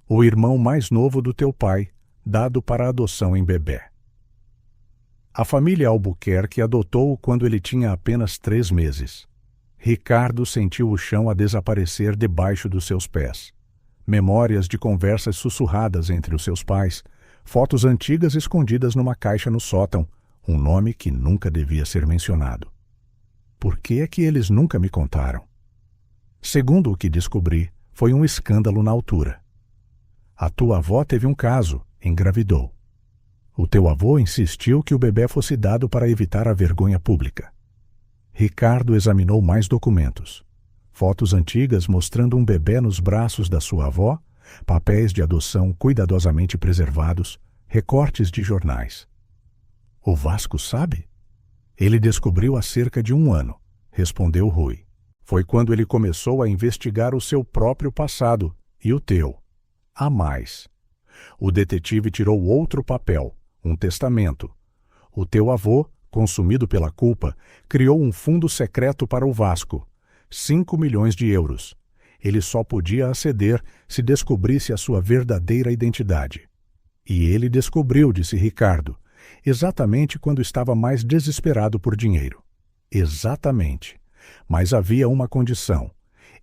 O irmão mais novo do teu pai, dado para adoção em bebé. A família Albuquerque adotou-o quando ele tinha apenas 3 meses. Ricardo sentiu o chão a desaparecer debaixo dos seus pés. Memórias de conversas sussurradas entre os seus pais, fotos antigas escondidas numa caixa no sótão, um nome que nunca devia ser mencionado. Por que é que eles nunca me contaram? Segundo o que descobri, foi um escândalo na altura. A tua avó teve um caso, engravidou. O teu avô insistiu que o bebê fosse dado para evitar a vergonha pública. Ricardo examinou mais documentos. Fotos antigas mostrando um bebê nos braços da sua avó, papéis de adoção cuidadosamente preservados, recortes de jornais. O Vasco sabe? Ele descobriu há cerca de 1 ano, respondeu Rui. Foi quando ele começou a investigar o seu próprio passado e o teu. Há mais. O detetive tirou outro papel, um testamento. O teu avô, consumido pela culpa, criou um fundo secreto para o Vasco. 5 milhões de euros. Ele só podia aceder se descobrisse a sua verdadeira identidade. E ele descobriu, disse Ricardo. exatamente quando estava mais desesperado por dinheiro. Exatamente. Mas havia uma condição.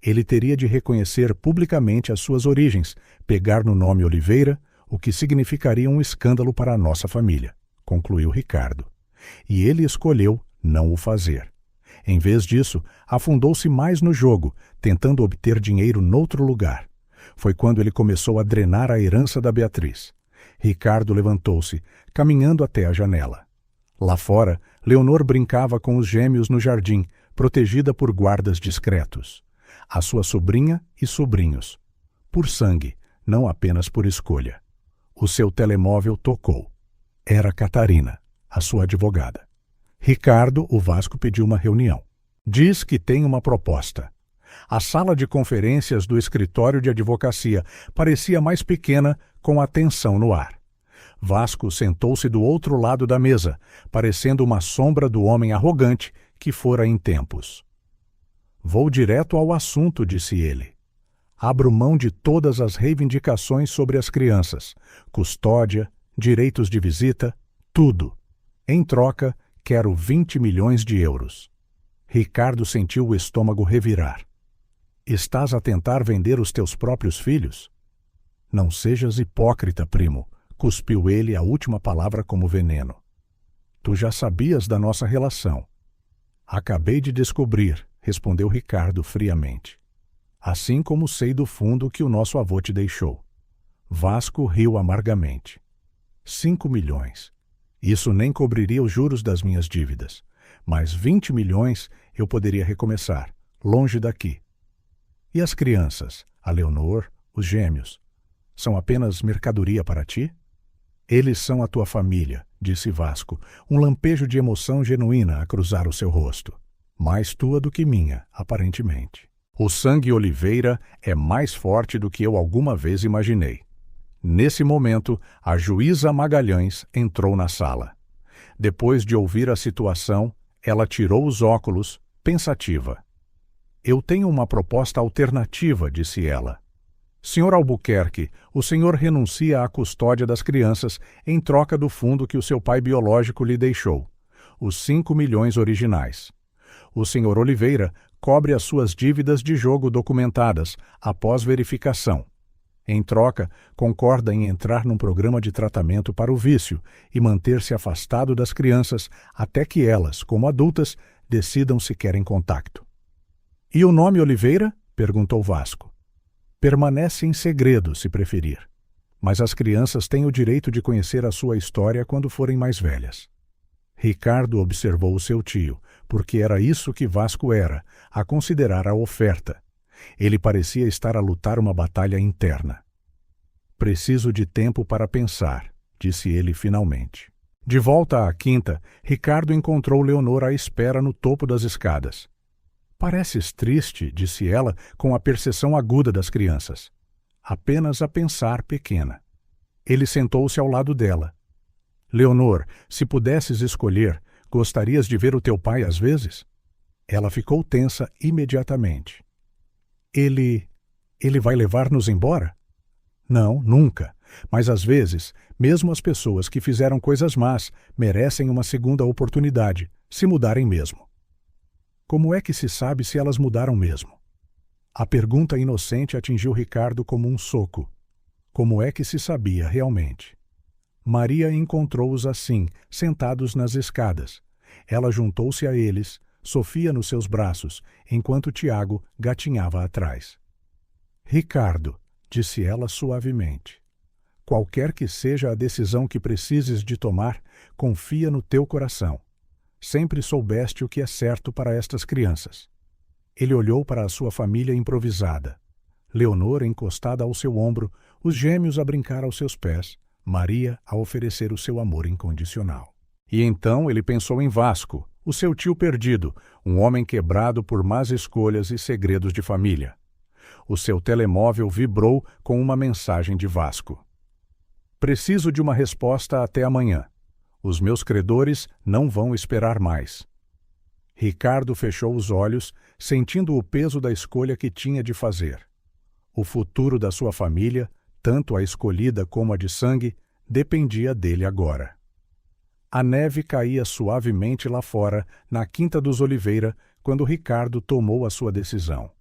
Ele teria de reconhecer publicamente as suas origens, pegar no nome Oliveira, o que significaria um escândalo para a nossa família, concluiu Ricardo. E ele escolheu não o fazer. Em vez disso, afundou-se mais no jogo, tentando obter dinheiro noutro lugar. Foi quando ele começou a drenar a herança da Beatriz. Ricardo levantou-se, caminhando até a janela. Lá fora, Leonor brincava com os gêmeos no jardim, protegida por guardas discretos. A sua sobrinha e sobrinhos. Por sangue, não apenas por escolha. O seu telemóvel tocou. Era Catarina, a sua advogada. Ricardo, o Vasco pediu uma reunião. Diz que tem uma proposta. A sala de conferências do escritório de advocacia parecia mais pequena, com a tensão no ar. Vasco sentou-se do outro lado da mesa, parecendo uma sombra do homem arrogante que fora em tempos. Vou direto ao assunto, disse ele. Abro mão de todas as reivindicações sobre as crianças, custódia, direitos de visita, tudo. Em troca, quero 20 milhões de euros. Ricardo sentiu o estômago revirar. Estás a tentar vender os teus próprios filhos? Não sejas hipócrita, primo, cuspiu ele a última palavra como veneno. Tu já sabias da nossa relação. Acabei de descobrir, respondeu Ricardo friamente. Assim como sei do fundo que o nosso avô te deixou. Vasco riu amargamente. 5 milhões. Isso nem cobriria os juros das minhas dívidas. Mas 20 milhões eu poderia recomeçar, longe daqui. E as crianças, a Leonor, os gêmeos, são apenas mercadoria para ti? Eles são a tua família, disse Vasco, um lampejo de emoção genuína a cruzar o seu rosto. Mais tua do que minha, aparentemente. O sangue Oliveira é mais forte do que eu alguma vez imaginei. Nesse momento, a juíza Magalhães entrou na sala. Depois de ouvir a situação, ela tirou os óculos, pensativa. Eu tenho uma proposta alternativa, disse ela. Senhor Albuquerque, o senhor renuncia à custódia das crianças em troca do fundo que o seu pai biológico lhe deixou, os 5 milhões originais. O senhor Oliveira cobre as suas dívidas de jogo documentadas, após verificação. Em troca, concorda em entrar num programa de tratamento para o vício e manter-se afastado das crianças até que elas, como adultas, decidam se querem contato. E o nome Oliveira? Perguntou Vasco. Permanece em segredo, se preferir. Mas as crianças têm o direito de conhecer a sua história quando forem mais velhas. Ricardo observou o seu tio, porque era isso que Vasco era, a considerar a oferta. Ele parecia estar a lutar uma batalha interna. Preciso de tempo para pensar, disse ele finalmente. De volta à quinta, Ricardo encontrou Leonor à espera no topo das escadas. Pareces triste, disse ela, com a percepção aguda das crianças. Apenas a pensar pequena. Ele sentou-se ao lado dela. Leonor, se pudesses escolher, gostarias de ver o teu pai às vezes? Ela ficou tensa imediatamente. Ele vai levar-nos embora? Não, nunca. Mas às vezes, mesmo as pessoas que fizeram coisas más merecem uma segunda oportunidade, se mudarem mesmo. Como é que se sabe se elas mudaram mesmo? A pergunta inocente atingiu Ricardo como um soco. Como é que se sabia realmente? Maria encontrou-os assim, sentados nas escadas. Ela juntou-se a eles, Sofia nos seus braços, enquanto Tiago gatinhava atrás. Ricardo, disse ela suavemente, qualquer que seja a decisão que precises de tomar, confia no teu coração. Sempre soubeste o que é certo para estas crianças. Ele olhou para a sua família improvisada. Leonor encostada ao seu ombro, os gêmeos a brincar aos seus pés, Maria a oferecer o seu amor incondicional. E então ele pensou em Vasco, o seu tio perdido, um homem quebrado por más escolhas e segredos de família. O seu telemóvel vibrou com uma mensagem de Vasco. Preciso de uma resposta até amanhã. Os meus credores não vão esperar mais. Ricardo fechou os olhos, sentindo o peso da escolha que tinha de fazer. O futuro da sua família, tanto a escolhida como a de sangue, dependia dele agora. A neve caía suavemente lá fora, na Quinta dos Oliveira, quando Ricardo tomou a sua decisão.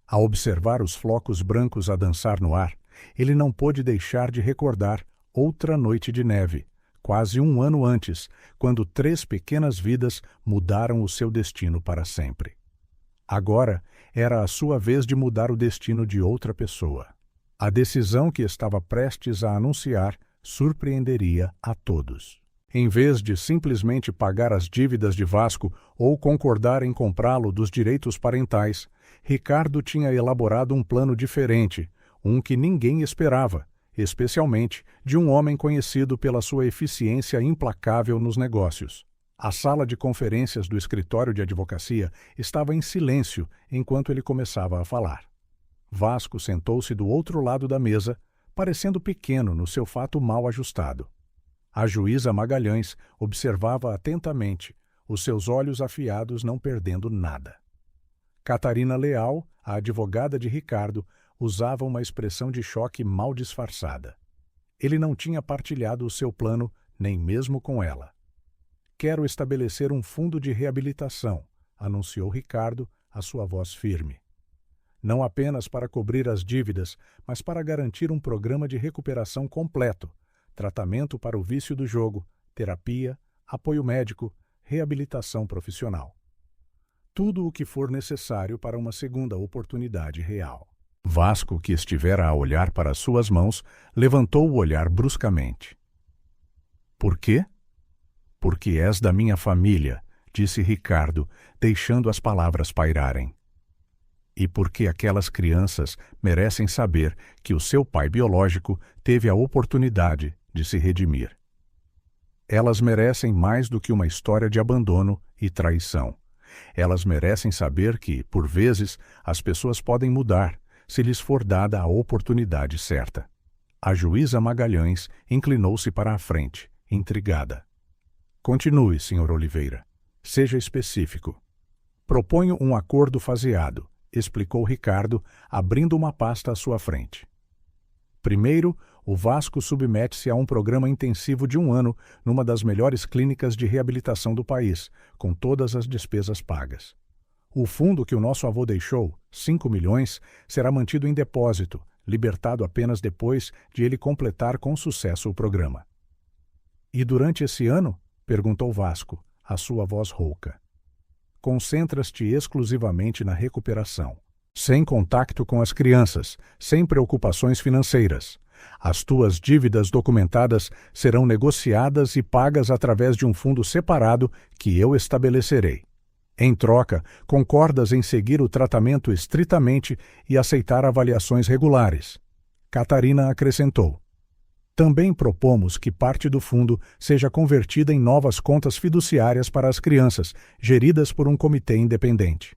Ao observar os flocos brancos a dançar no ar, ele não pôde deixar de recordar outra noite de neve, quase um ano antes, quando 3 pequenas vidas mudaram o seu destino para sempre. Agora era a sua vez de mudar o destino de outra pessoa. A decisão que estava prestes a anunciar surpreenderia a todos. Em vez de simplesmente pagar as dívidas de Vasco ou concordar em comprá-lo dos direitos parentais, Ricardo tinha elaborado um plano diferente, um que ninguém esperava, especialmente de um homem conhecido pela sua eficiência implacável nos negócios. A sala de conferências do escritório de advocacia estava em silêncio enquanto ele começava a falar. Vasco sentou-se do outro lado da mesa, parecendo pequeno no seu fato mal ajustado. A juíza Magalhães observava atentamente, os seus olhos afiados não perdendo nada. Catarina Leal, a advogada de Ricardo, usava uma expressão de choque mal disfarçada. Ele não tinha partilhado o seu plano, nem mesmo com ela. "Quero estabelecer um fundo de reabilitação", anunciou Ricardo, a sua voz firme. "Não apenas para cobrir as dívidas, mas para garantir um programa de recuperação completo, tratamento para o vício do jogo, terapia, apoio médico, reabilitação profissional. Tudo o que for necessário para uma segunda oportunidade real." Vasco, que estivera a olhar para suas mãos, levantou o olhar bruscamente. "Por quê?" "Porque és da minha família", disse Ricardo, deixando as palavras pairarem. "E porque aquelas crianças merecem saber que o seu pai biológico teve a oportunidade de se redimir. Elas merecem mais do que uma história de abandono e traição. Elas merecem saber que, por vezes, as pessoas podem mudar, se lhes for dada a oportunidade certa." A juíza Magalhães inclinou-se para a frente, intrigada. "Continue, Sr. Oliveira. Seja específico." "Proponho um acordo faseado", explicou Ricardo, abrindo uma pasta à sua frente. "Primeiro, o Vasco submete-se a um programa intensivo de 1 ano numa das melhores clínicas de reabilitação do país, com todas as despesas pagas. O fundo que o nosso avô deixou, 5 milhões, será mantido em depósito, libertado apenas depois de ele completar com sucesso o programa." "E durante esse ano?" perguntou Vasco, a sua voz rouca. "Concentras-te exclusivamente na recuperação. Sem contacto com as crianças, sem preocupações financeiras. As tuas dívidas documentadas serão negociadas e pagas através de um fundo separado que eu estabelecerei. Em troca, concordas em seguir o tratamento estritamente e aceitar avaliações regulares." Catarina acrescentou: "Também propomos que parte do fundo seja convertida em novas contas fiduciárias para as crianças, geridas por um comitê independente.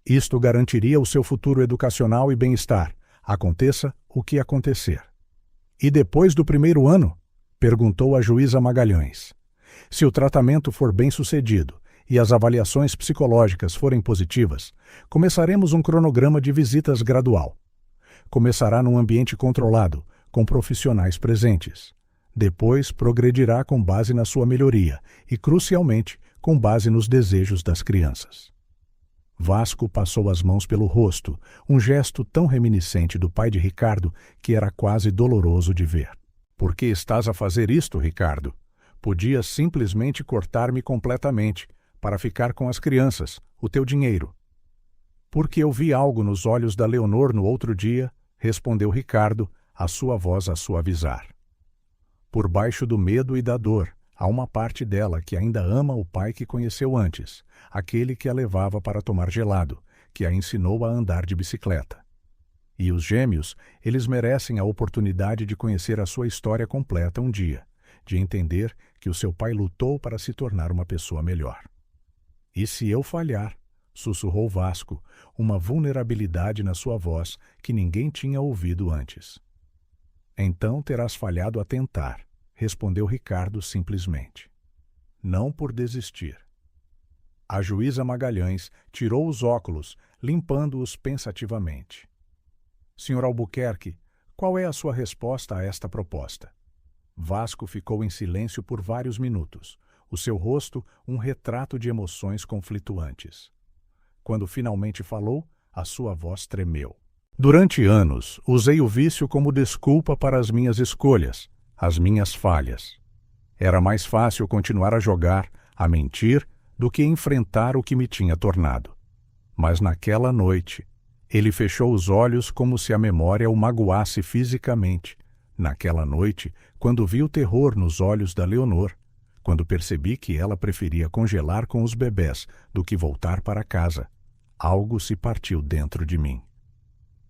Isto garantiria o seu futuro educacional e bem-estar, aconteça o que acontecer." "E depois do primeiro ano?" perguntou a juíza Magalhães. "Se o tratamento for bem-sucedido e as avaliações psicológicas forem positivas, começaremos um cronograma de visitas gradual. Começará num ambiente controlado, com profissionais presentes. Depois progredirá com base na sua melhoria e, crucialmente, com base nos desejos das crianças." Vasco passou as mãos pelo rosto, um gesto tão reminiscente do pai de Ricardo que era quase doloroso de ver. "Por que estás a fazer isto, Ricardo? Podias simplesmente cortar-me completamente, para ficar com as crianças, o teu dinheiro." "Porque eu vi algo nos olhos da Leonor no outro dia", respondeu Ricardo, a sua voz a suavizar. "Por baixo do medo e da dor, há uma parte dela que ainda ama o pai que conheceu antes, aquele que a levava para tomar gelado, que a ensinou a andar de bicicleta. E os gêmeos, eles merecem a oportunidade de conhecer a sua história completa um dia, de entender que o seu pai lutou para se tornar uma pessoa melhor." "E se eu falhar?" sussurrou Vasco, uma vulnerabilidade na sua voz que ninguém tinha ouvido antes. "Então terás falhado a tentar", respondeu Ricardo simplesmente. "Não por desistir." A juíza Magalhães tirou os óculos, limpando-os pensativamente. "Sr. Albuquerque, qual é a sua resposta a esta proposta?" Vasco ficou em silêncio por vários minutos, o seu rosto um retrato de emoções conflituantes. Quando finalmente falou, a sua voz tremeu. Durante anos, usei o vício como desculpa para as minhas escolhas, as minhas falhas. Era mais fácil continuar a jogar, a mentir, do que enfrentar o que me tinha tornado. Mas naquela noite, ele fechou os olhos como se a memória o magoasse fisicamente. Naquela noite, quando vi o terror nos olhos da Leonor, quando percebi que ela preferia congelar com os bebés do que voltar para casa, algo se partiu dentro de mim.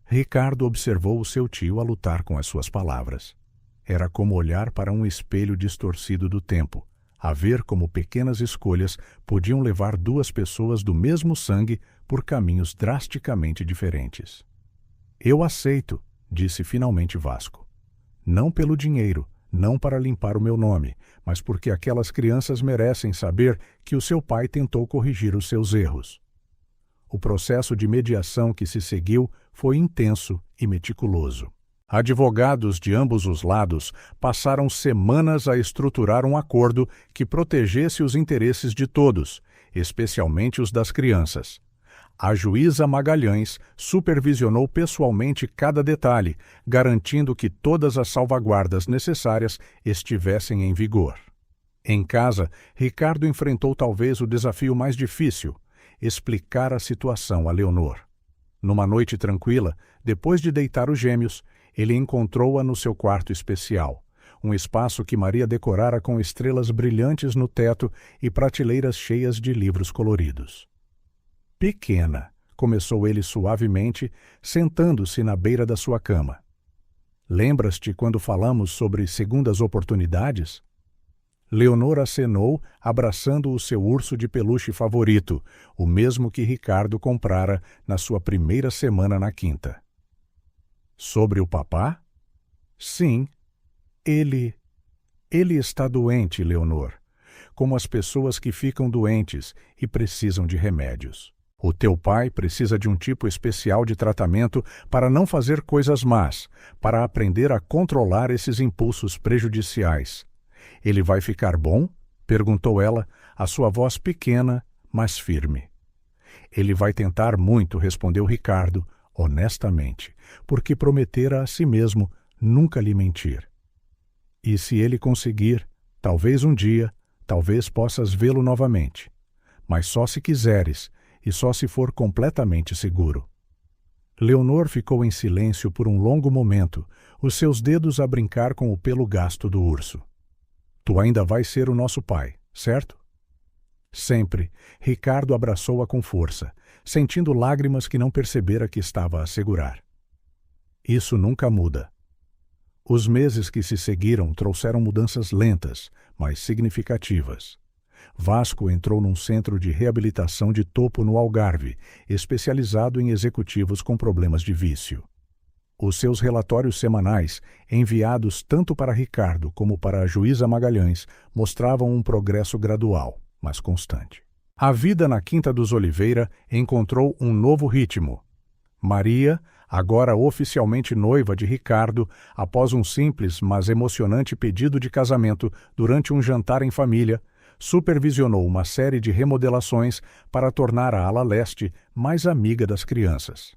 Ricardo observou o seu tio a lutar com as suas palavras. Era como olhar para um espelho distorcido do tempo, a ver como pequenas escolhas podiam levar duas pessoas do mesmo sangue por caminhos drasticamente diferentes. Eu aceito, disse finalmente Vasco. Não pelo dinheiro, não para limpar o meu nome, mas porque aquelas crianças merecem saber que o seu pai tentou corrigir os seus erros. O processo de mediação que se seguiu foi intenso e meticuloso. Advogados de ambos os lados passaram semanas a estruturar um acordo que protegesse os interesses de todos, especialmente os das crianças. A juíza Magalhães supervisionou pessoalmente cada detalhe, garantindo que todas as salvaguardas necessárias estivessem em vigor. Em casa, Ricardo enfrentou talvez o desafio mais difícil: explicar a situação a Leonor. Numa noite tranquila, depois de deitar os gêmeos, ele encontrou-a no seu quarto especial, um espaço que Maria decorara com estrelas brilhantes no teto e prateleiras cheias de livros coloridos. Pequena, começou ele suavemente, sentando-se na beira da sua cama. Lembras-te quando falamos sobre segundas oportunidades? Leonor acenou, abraçando o seu urso de peluche favorito, o mesmo que Ricardo comprara na sua primeira semana na quinta. Sobre o papá? Sim. Ele está doente, Leonor, como as pessoas que ficam doentes e precisam de remédios. O teu pai precisa de um tipo especial de tratamento para não fazer coisas más, para aprender a controlar esses impulsos prejudiciais. Ele vai ficar bom? Perguntou ela, a sua voz pequena, mas firme. Ele vai tentar muito, respondeu Ricardo, honestamente, porque prometera a si mesmo nunca lhe mentir. E se ele conseguir, talvez um dia, talvez possas vê-lo novamente. Mas só se quiseres, e só se for completamente seguro. Leonor ficou em silêncio por um longo momento, os seus dedos a brincar com o pelo gasto do urso. Tu ainda vais ser o nosso pai, certo? Sempre, Ricardo abraçou-a com força, sentindo lágrimas que não percebera que estava a segurar. Isso nunca muda. Os meses que se seguiram trouxeram mudanças lentas, mas significativas. Vasco entrou num centro de reabilitação de topo no Algarve, especializado em executivos com problemas de vício. Os seus relatórios semanais, enviados tanto para Ricardo como para a juíza Magalhães, mostravam um progresso gradual, mas constante. A vida na Quinta dos Oliveira encontrou um novo ritmo. Maria, agora oficialmente noiva de Ricardo, após um simples, mas emocionante pedido de casamento durante um jantar em família, supervisionou uma série de remodelações para tornar a ala leste mais amiga das crianças.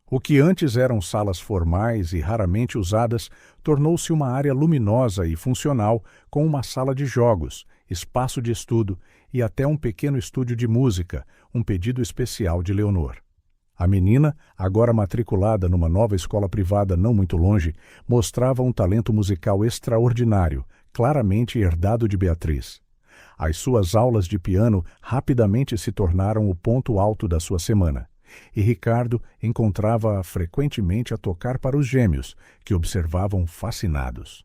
O que antes eram salas formais e raramente usadas tornou-se uma área luminosa e funcional com uma sala de jogos, espaço de estudo e até um pequeno estúdio de música, um pedido especial de Leonor. A menina, agora matriculada numa nova escola privada não muito longe, mostrava um talento musical extraordinário, claramente herdado de Beatriz. As suas aulas de piano rapidamente se tornaram o ponto alto da sua semana, e Ricardo encontrava-a frequentemente a tocar para os gêmeos, que observavam fascinados.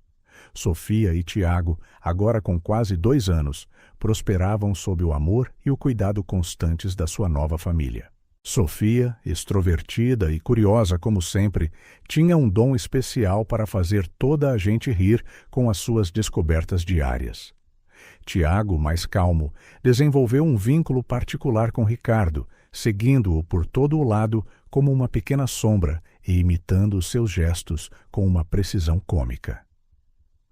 Sofia e Tiago, agora com quase 2 anos, prosperavam sob o amor e o cuidado constantes da sua nova família. Sofia, extrovertida e curiosa como sempre, tinha um dom especial para fazer toda a gente rir com as suas descobertas diárias. Tiago, mais calmo, desenvolveu um vínculo particular com Ricardo, seguindo-o por todo o lado como uma pequena sombra e imitando os seus gestos com uma precisão cômica.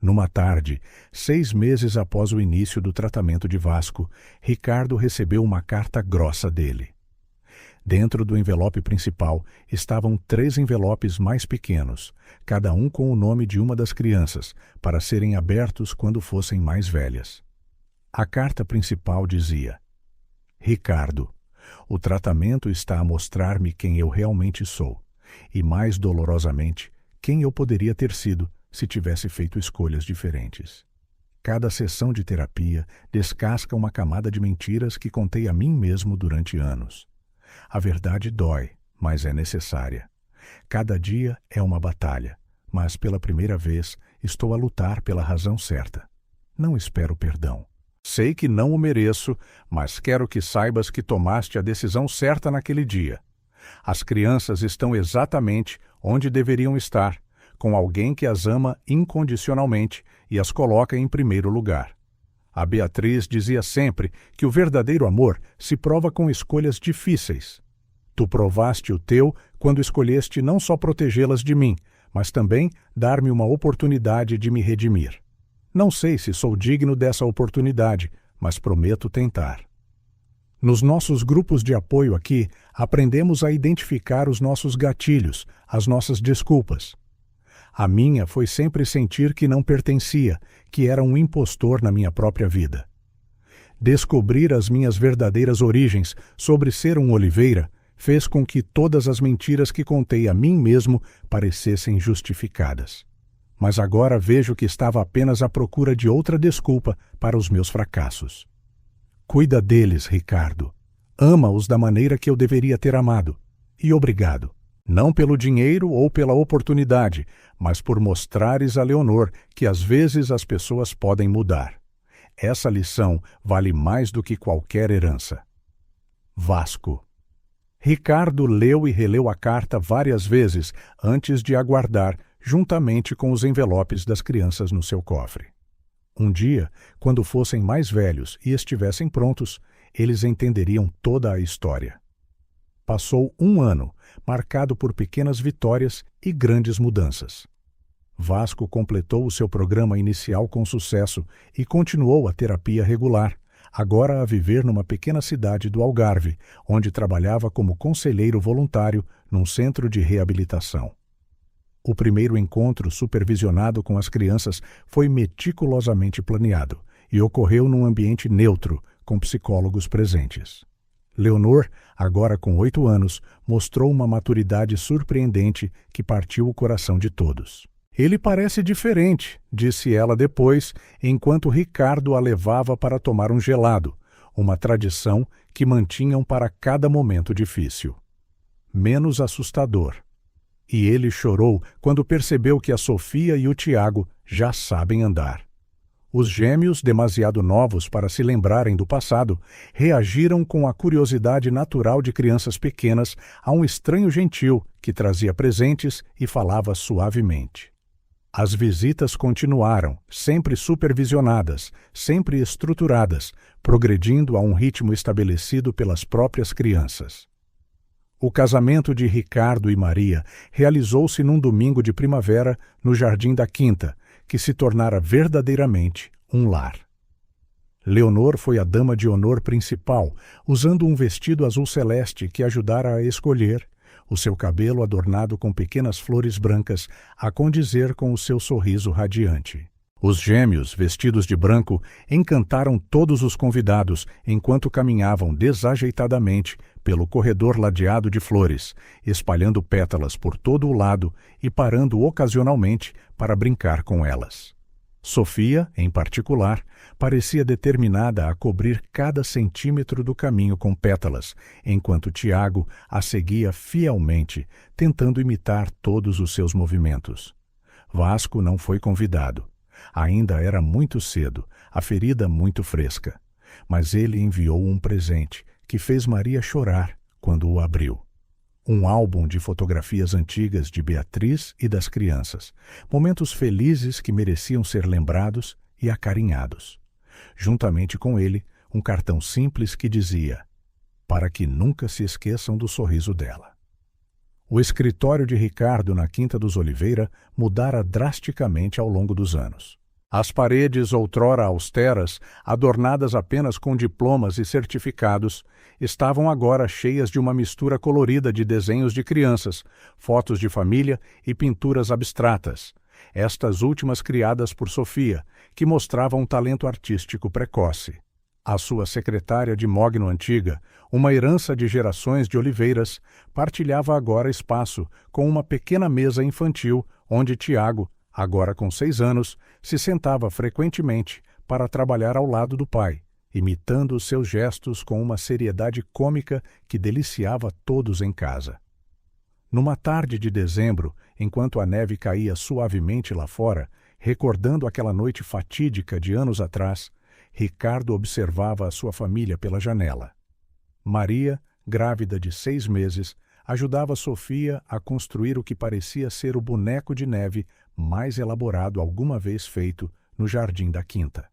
Numa tarde, 6 meses após o início do tratamento de Vasco, Ricardo recebeu uma carta grossa dele. Dentro do envelope principal estavam 3 envelopes mais pequenos, cada um com o nome de uma das crianças, para serem abertos quando fossem mais velhas. A carta principal dizia: Ricardo, o tratamento está a mostrar-me quem eu realmente sou, e mais dolorosamente, quem eu poderia ter sido se tivesse feito escolhas diferentes. Cada sessão de terapia descasca uma camada de mentiras que contei a mim mesmo durante anos. A verdade dói, mas é necessária. Cada dia é uma batalha, mas pela primeira vez estou a lutar pela razão certa. Não espero perdão. Sei que não o mereço, mas quero que saibas que tomaste a decisão certa naquele dia. As crianças estão exatamente onde deveriam estar, com alguém que as ama incondicionalmente e as coloca em primeiro lugar. A Beatriz dizia sempre que o verdadeiro amor se prova com escolhas difíceis. Tu provaste o teu quando escolheste não só protegê-las de mim, mas também dar-me uma oportunidade de me redimir. Não sei se sou digno dessa oportunidade, mas prometo tentar. Nos nossos grupos de apoio aqui, aprendemos a identificar os nossos gatilhos, as nossas desculpas. A minha foi sempre sentir que não pertencia, que era um impostor na minha própria vida. Descobrir as minhas verdadeiras origens sobre ser um Oliveira fez com que todas as mentiras que contei a mim mesmo parecessem justificadas. Mas agora vejo que estava apenas à procura de outra desculpa para os meus fracassos. Cuida deles, Ricardo. Ama-os da maneira que eu deveria ter amado. E obrigado. Não pelo dinheiro ou pela oportunidade, mas por mostrares a Leonor que às vezes as pessoas podem mudar. Essa lição vale mais do que qualquer herança. Vasco. Ricardo leu e releu a carta várias vezes antes de a guardar, juntamente com os envelopes das crianças no seu cofre. Um dia, quando fossem mais velhos e estivessem prontos, eles entenderiam toda a história. Passou um ano, marcado por pequenas vitórias e grandes mudanças. Vasco completou o seu programa inicial com sucesso e continuou a terapia regular, agora a viver numa pequena cidade do Algarve, onde trabalhava como conselheiro voluntário num centro de reabilitação. O primeiro encontro supervisionado com as crianças foi meticulosamente planeado e ocorreu num ambiente neutro, com psicólogos presentes. Leonor, agora com 8 anos, mostrou uma maturidade surpreendente que partiu o coração de todos. Ele parece diferente, disse ela depois, enquanto Ricardo a levava para tomar um gelado, uma tradição que mantinham para cada momento difícil. Menos assustador. E ele chorou quando percebeu que a Sofia e o Tiago já sabem andar. Os gêmeos, demasiado novos para se lembrarem do passado, reagiram com a curiosidade natural de crianças pequenas a um estranho gentil que trazia presentes e falava suavemente. As visitas continuaram, sempre supervisionadas, sempre estruturadas, progredindo a um ritmo estabelecido pelas próprias crianças. O casamento de Ricardo e Maria realizou-se num domingo de primavera no Jardim da Quinta, que se tornara verdadeiramente um lar. Leonor foi a dama de honor principal, usando um vestido azul celeste que ajudara a escolher, o seu cabelo adornado com pequenas flores brancas a condizer com o seu sorriso radiante. Os gêmeos, vestidos de branco, encantaram todos os convidados enquanto caminhavam desajeitadamente pelo corredor ladeado de flores, espalhando pétalas por todo o lado e parando ocasionalmente para brincar com elas. Sofia, em particular, parecia determinada a cobrir cada centímetro do caminho com pétalas, enquanto Tiago a seguia fielmente, tentando imitar todos os seus movimentos. Vasco não foi convidado. Ainda era muito cedo, a ferida muito fresca. Mas ele enviou um presente que fez Maria chorar quando o abriu. Um álbum de fotografias antigas de Beatriz e das crianças, momentos felizes que mereciam ser lembrados e acarinhados. Juntamente com ele, um cartão simples que dizia: para que nunca se esqueçam do sorriso dela. O escritório de Ricardo na Quinta dos Oliveira mudara drasticamente ao longo dos anos. As paredes, outrora austeras, adornadas apenas com diplomas e certificados, estavam agora cheias de uma mistura colorida de desenhos de crianças, fotos de família e pinturas abstratas, estas últimas criadas por Sofia, que mostrava um talento artístico precoce. A sua secretária de mogno antiga, uma herança de gerações de Oliveiras, partilhava agora espaço com uma pequena mesa infantil onde Tiago, agora com 6 anos, se sentava frequentemente para trabalhar ao lado do pai, imitando os seus gestos com uma seriedade cômica que deliciava todos em casa. Numa tarde de dezembro, enquanto a neve caía suavemente lá fora, recordando aquela noite fatídica de anos atrás, Ricardo observava a sua família pela janela. Maria, grávida de 6 meses, ajudava Sofia a construir o que parecia ser o boneco de neve mais elaborado alguma vez feito no jardim da quinta.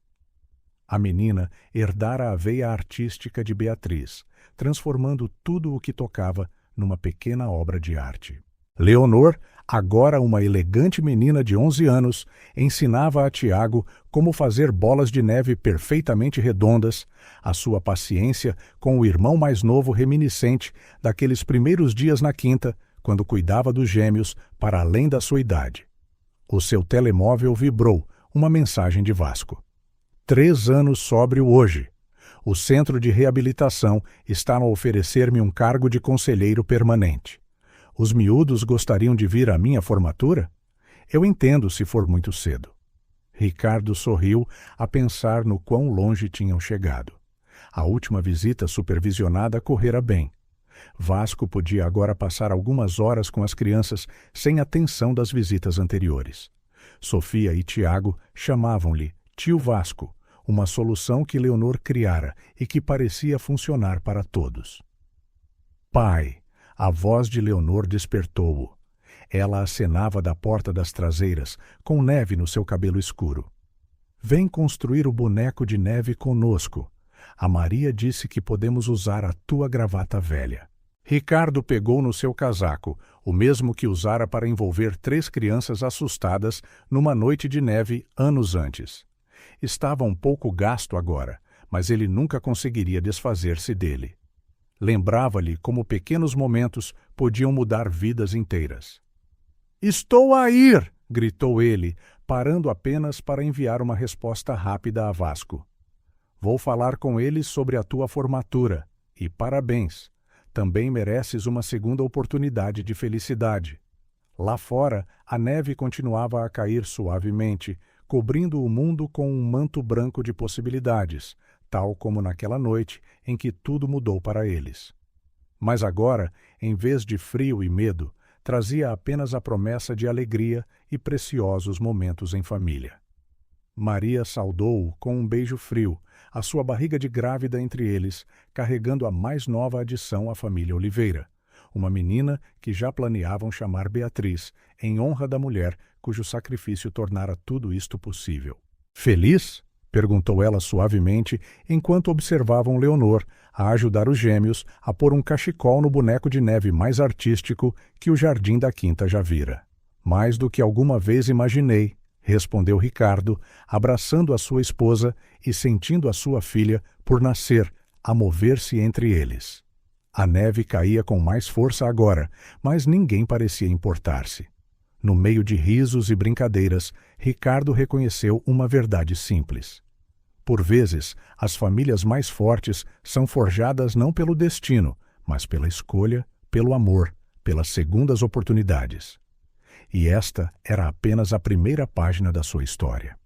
A menina herdara a veia artística de Beatriz, transformando tudo o que tocava numa pequena obra de arte. Leonor, agora uma elegante menina de 11 anos, ensinava a Tiago como fazer bolas de neve perfeitamente redondas, a sua paciência com o irmão mais novo reminiscente daqueles primeiros dias na quinta, quando cuidava dos gêmeos para além da sua idade. O seu telemóvel vibrou, uma mensagem de Vasco. 3 anos sóbrio hoje. O Centro de Reabilitação está a oferecer-me um cargo de conselheiro permanente. Os miúdos gostariam de vir à minha formatura? Eu entendo se for muito cedo. Ricardo sorriu a pensar no quão longe tinham chegado. A última visita supervisionada correra bem. Vasco podia agora passar algumas horas com as crianças sem a tensão das visitas anteriores. Sofia e Tiago chamavam-lhe Tio Vasco, uma solução que Leonor criara e que parecia funcionar para todos. Pai! A voz de Leonor despertou-o. Ela acenava da porta das traseiras, com neve no seu cabelo escuro. Vem construir o boneco de neve conosco. A Maria disse que podemos usar a tua gravata velha. Ricardo pegou no seu casaco, o mesmo que usara para envolver 3 crianças assustadas numa noite de neve anos antes. Estava um pouco gasto agora, mas ele nunca conseguiria desfazer-se dele. Lembrava-lhe como pequenos momentos podiam mudar vidas inteiras. "Estou a ir!" gritou ele, parando apenas para enviar uma resposta rápida a Vasco. "Vou falar com eles sobre a tua formatura, e parabéns. Também mereces uma segunda oportunidade de felicidade." Lá fora, a neve continuava a cair suavemente, cobrindo o mundo com um manto branco de possibilidades, tal como naquela noite em que tudo mudou para eles. Mas agora, em vez de frio e medo, trazia apenas a promessa de alegria e preciosos momentos em família. Maria saudou-o com um beijo frio, a sua barriga de grávida entre eles, carregando a mais nova adição à família Oliveira, uma menina que já planeavam chamar Beatriz, em honra da mulher cujo sacrifício tornara tudo isto possível. "Feliz?" perguntou ela suavemente, enquanto observavam Leonor a ajudar os gêmeos a pôr um cachecol no boneco de neve mais artístico que o jardim da quinta já vira. "Mais do que alguma vez imaginei", respondeu Ricardo, abraçando a sua esposa e sentindo a sua filha, por nascer, a mover-se entre eles. A neve caía com mais força agora, mas ninguém parecia importar-se. No meio de risos e brincadeiras, Ricardo reconheceu uma verdade simples. Por vezes, as famílias mais fortes são forjadas não pelo destino, mas pela escolha, pelo amor, pelas segundas oportunidades. E esta era apenas a primeira página da sua história.